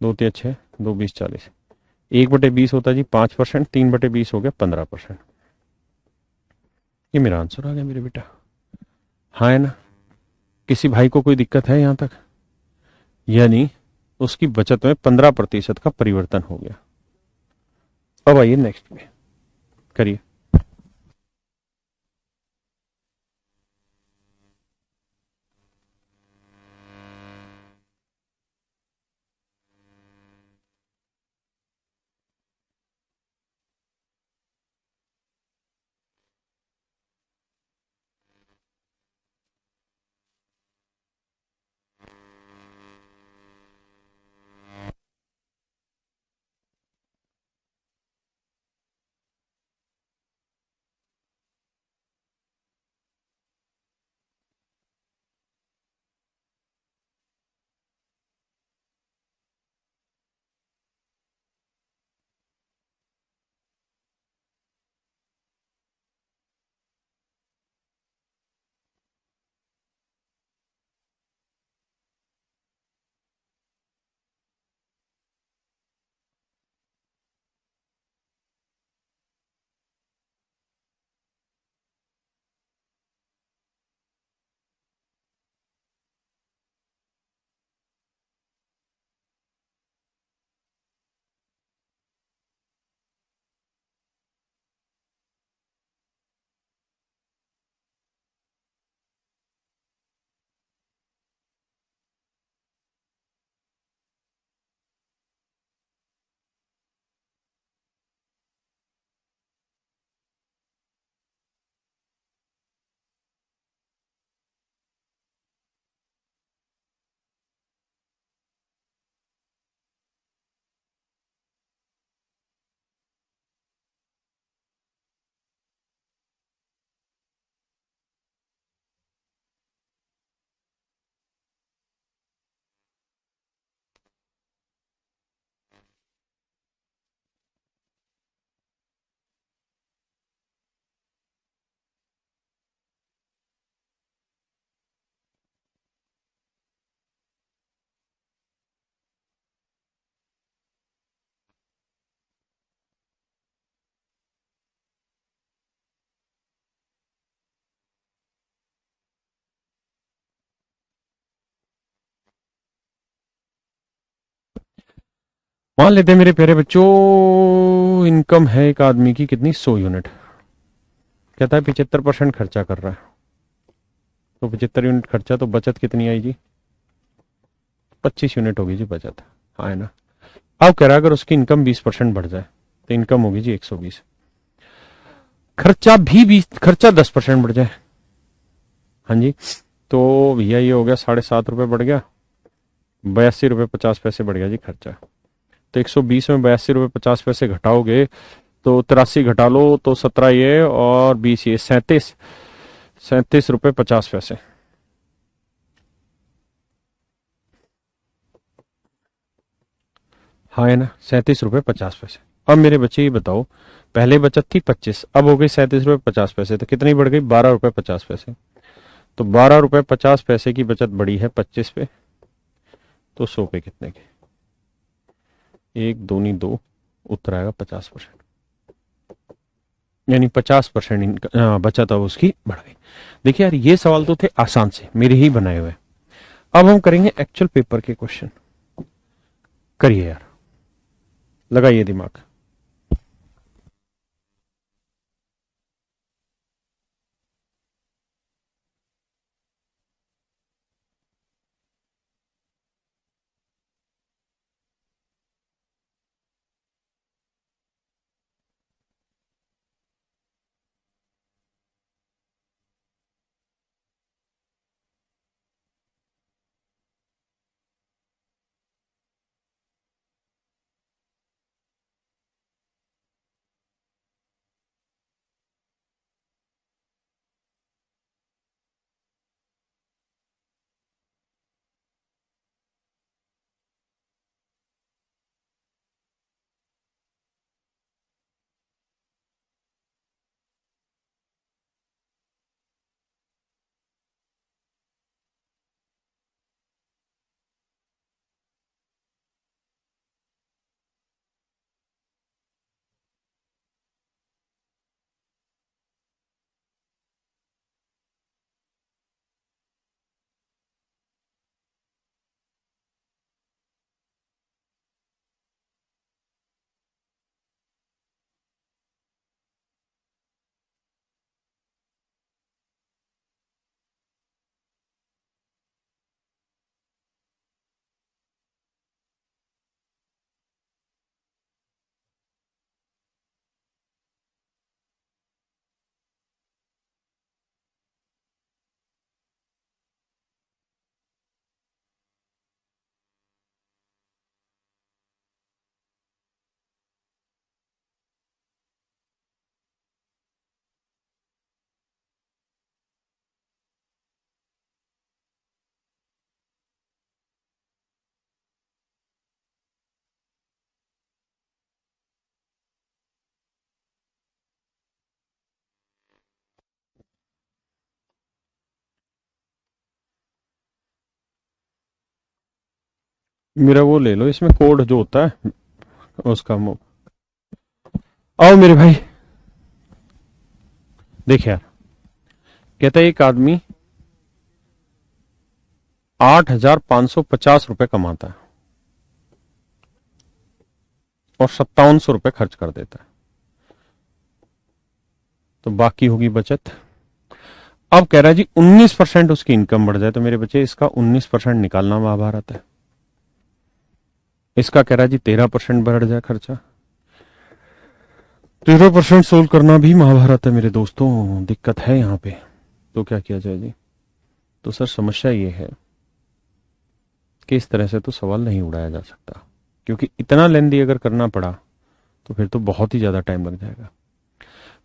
2 3 6, 2 20 40। 1/20 होता है जी 5%, 3/20 हो गया 15%। ये मेरा आंसर आ गया मेरे बेटा। हाँ है ना? किसी भाई को कोई दिक्कत है यहां तक? यानी उसकी बचत में 15% का परिवर्तन हो गया। अब आइए नेक्स्ट में, करिए। मान लेते हैं मेरे प्यारे बच्चों, इनकम है एक आदमी की कितनी? 100 यूनिट। कहता है 75% खर्चा कर रहा है। तो 75 यूनिट खर्चा, तो बचत कितनी आई जी? 25 यूनिट होगी जी बचत। हाँ है ना? अब कह रहा है अगर उसकी इनकम 20% बढ़ जाए तो इनकम होगी जी 120। खर्चा भी 20, खर्चा 10% बढ़ जाए, हाँ जी, तो भैया ये हो गया 7.5 रुपये बढ़ गया, 82 रुपये 50 पैसे बढ़ गया जी खर्चा। तो 120 में 82 रुपये 50 पैसे घटाओगे तो 83 घटा लो तो 17 ये और 20 ये 37 रुपये 50 पैसे। हाँ है ना? 37 रुपये 50 पैसे। अब मेरे बच्चे ये बताओ, पहले बचत थी 25, अब हो गई 37 रुपये 50 पैसे, तो कितनी बढ़ गई? 12 रुपये 50 पैसे। तो 12 रुपये 50 पैसे की बचत बढ़ी है 25 पे, तो 100 पे कितने के? एक दूनी दो, उत्तर आएगा 50%। यानी 50% बचत अब उसकी बढ़ गई। देखिए यार, ये सवाल तो थे आसान से, मेरे ही बनाए हुए। अब हम करेंगे एक्चुअल पेपर के क्वेश्चन। करिए यार, लगाइए दिमाग। मेरा वो ले लो, इसमें कोड जो होता है उसका आओ मेरे भाई। देख यार, कहता है एक आदमी 8,550 रुपए कमाता है और 5700 रुपए खर्च कर देता है, तो बाकी होगी बचत। अब कह रहा है जी 19% उसकी इनकम बढ़ जाए, तो मेरे बच्चे इसका 19% निकालना महाभारत है। इसका कह रहा है जी 13% बढ़ जाए खर्चा, 13% सोल्व करना भी महाभारत है मेरे दोस्तों। दिक्कत है यहाँ पे, तो क्या किया जाए जी? तो सर समस्या ये है कि इस तरह से तो सवाल नहीं उड़ाया जा सकता, क्योंकि इतना लेंदी अगर करना पड़ा तो फिर तो बहुत ही ज्यादा टाइम लग जाएगा।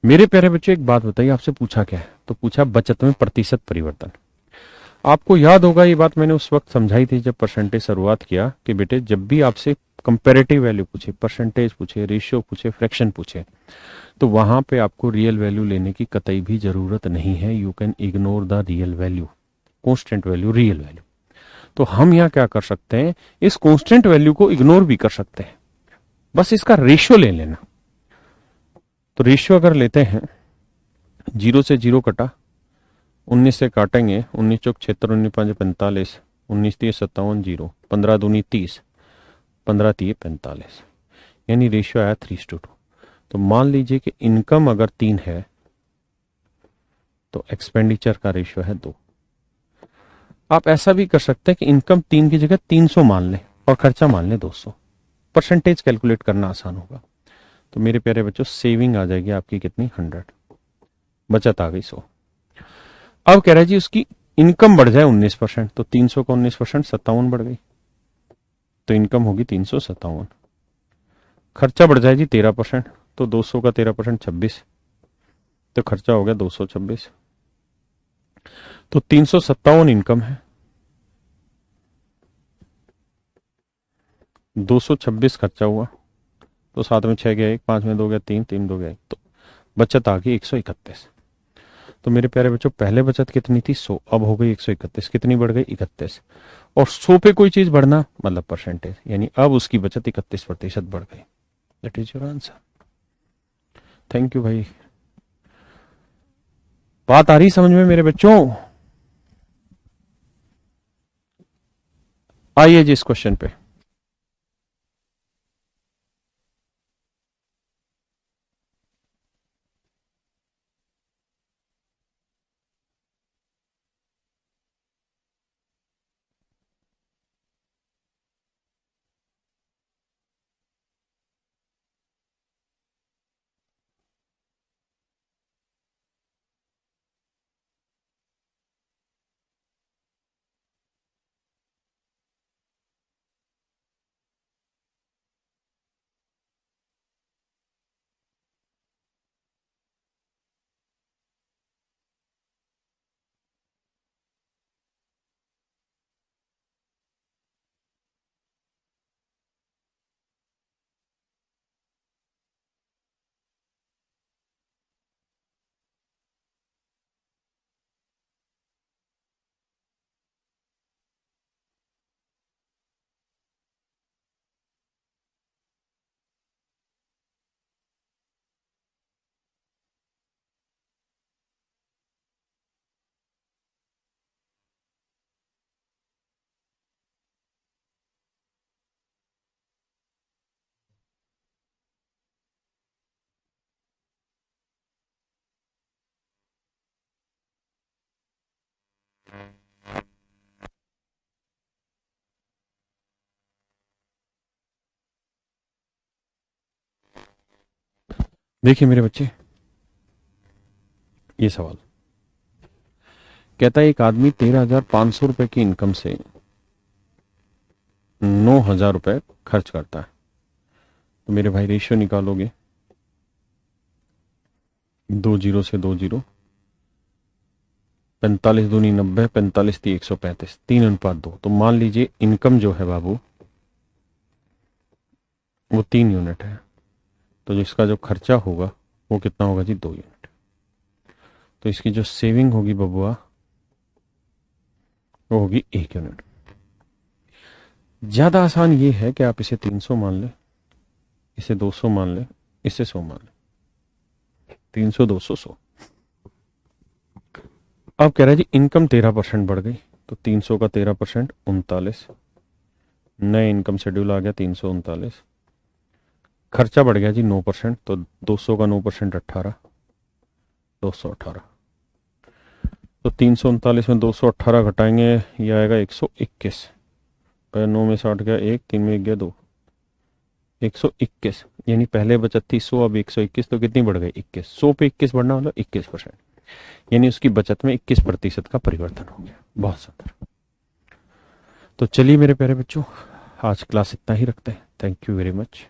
मेरे प्यारे बच्चे एक बात बताइए, आपसे पूछा क्या है? तो पूछा बचत में प्रतिशत परिवर्तन। आपको याद होगा ये बात मैंने उस वक्त समझाई थी जब परसेंटेज शुरुआत किया कि बेटे जब भी आपसे कंपेरेटिव वैल्यू पूछे, परसेंटेज पूछे, रेशियो पूछे, फ्रैक्शन पूछे, तो वहां पे आपको रियल वैल्यू लेने की कतई भी जरूरत नहीं है। You can ignore the real value, constant value, real value. तो हम यहाँ क्या कर सकते हैं, इस कॉन्स्टेंट वैल्यू को इग्नोर भी कर सकते हैं, बस इसका रेशियो ले लेना। तो रेशियो अगर लेते हैं, 0 से 0 कटा, 19 से काटेंगे, 19 चौक 76, 19 5 45, 19 3 57, 0, 15 दूनी 30, 15 3 45, यानी रेशियो आया 3:2। तो मान लीजिए कि इनकम अगर 3 है तो एक्सपेंडिचर का रेशियो है 2। आप ऐसा भी कर सकते हैं कि इनकम 3 की जगह 300 मान लें और खर्चा मान लें 200। परसेंटेज कैलकुलेट करना आसान होगा। तो मेरे प्यारे बच्चों सेविंग आ जाएगी आपकी कितनी? 100, बचत आ गई 100। अब कह रहा है जी उसकी इनकम बढ़ जाए 19%, तो 300 का 19% 57 बढ़ गई, तो इनकम होगी 357। खर्चा बढ़ जाए जी 13%, तो 200 का 13% 26, तो खर्चा हो गया 226। तो 357 इनकम है, 226 खर्चा हुआ, तो 7 में 6 गया 1, 5 में 2 गया 3, 3 2 गया 1, तो बचत आ गई 131। तो मेरे प्यारे बच्चों पहले बचत कितनी थी? 100, अब हो गई 131। कितनी बढ़ गई? 31। और 100 पे कोई चीज बढ़ना मतलब परसेंटेज, यानी अब उसकी बचत 31% बढ़ गई। That is your answer. Thank you भाई। बात आ रही समझ में मेरे बच्चों? आइए जी इस क्वेश्चन पे। देखिए मेरे बच्चे, ये सवाल कहता है एक आदमी 13,500 रुपए की इनकम से 9,000 रुपए खर्च करता है। तो मेरे भाई रेशियो निकालोगे, 2 जीरो से 2 जीरो, 45 दूनी 90, 45 × 135, 3:2। तो मान लीजिए इनकम जो है बाबू वो 3 यूनिट है, तो जिसका जो खर्चा होगा वो कितना होगा जी? 2 यूनिट। तो इसकी जो सेविंग होगी बबुआ वो होगी 1 यूनिट। ज्यादा आसान ये है कि आप इसे 300 मान लें, इसे 200 मान लें, इसे 100 मान लें। 300 200 100। अब कह रहा है जी इनकम 13% बढ़ गई, तो 300 का 13% 39। नए इनकम शेड्यूल आ गया 339। खर्चा बढ़ गया जी 9%, तो 200 का 9% 18, 218। तो 339 में 218 घटाएंगे, ये आएगा 121। 9 में 60 गया 1, 3 में 1 गया 2, 121। यानी पहले बचत थी 100, अब 121, तो कितनी बढ़ गई 21। 100 पे 21 बढ़ना मतलब 21%, यानी उसकी बचत में 21% का परिवर्तन हो गया। बहुत सुंदर। तो चलिए मेरे प्यारे बच्चों, आज क्लास इतना ही रखते हैं। Thank you very much.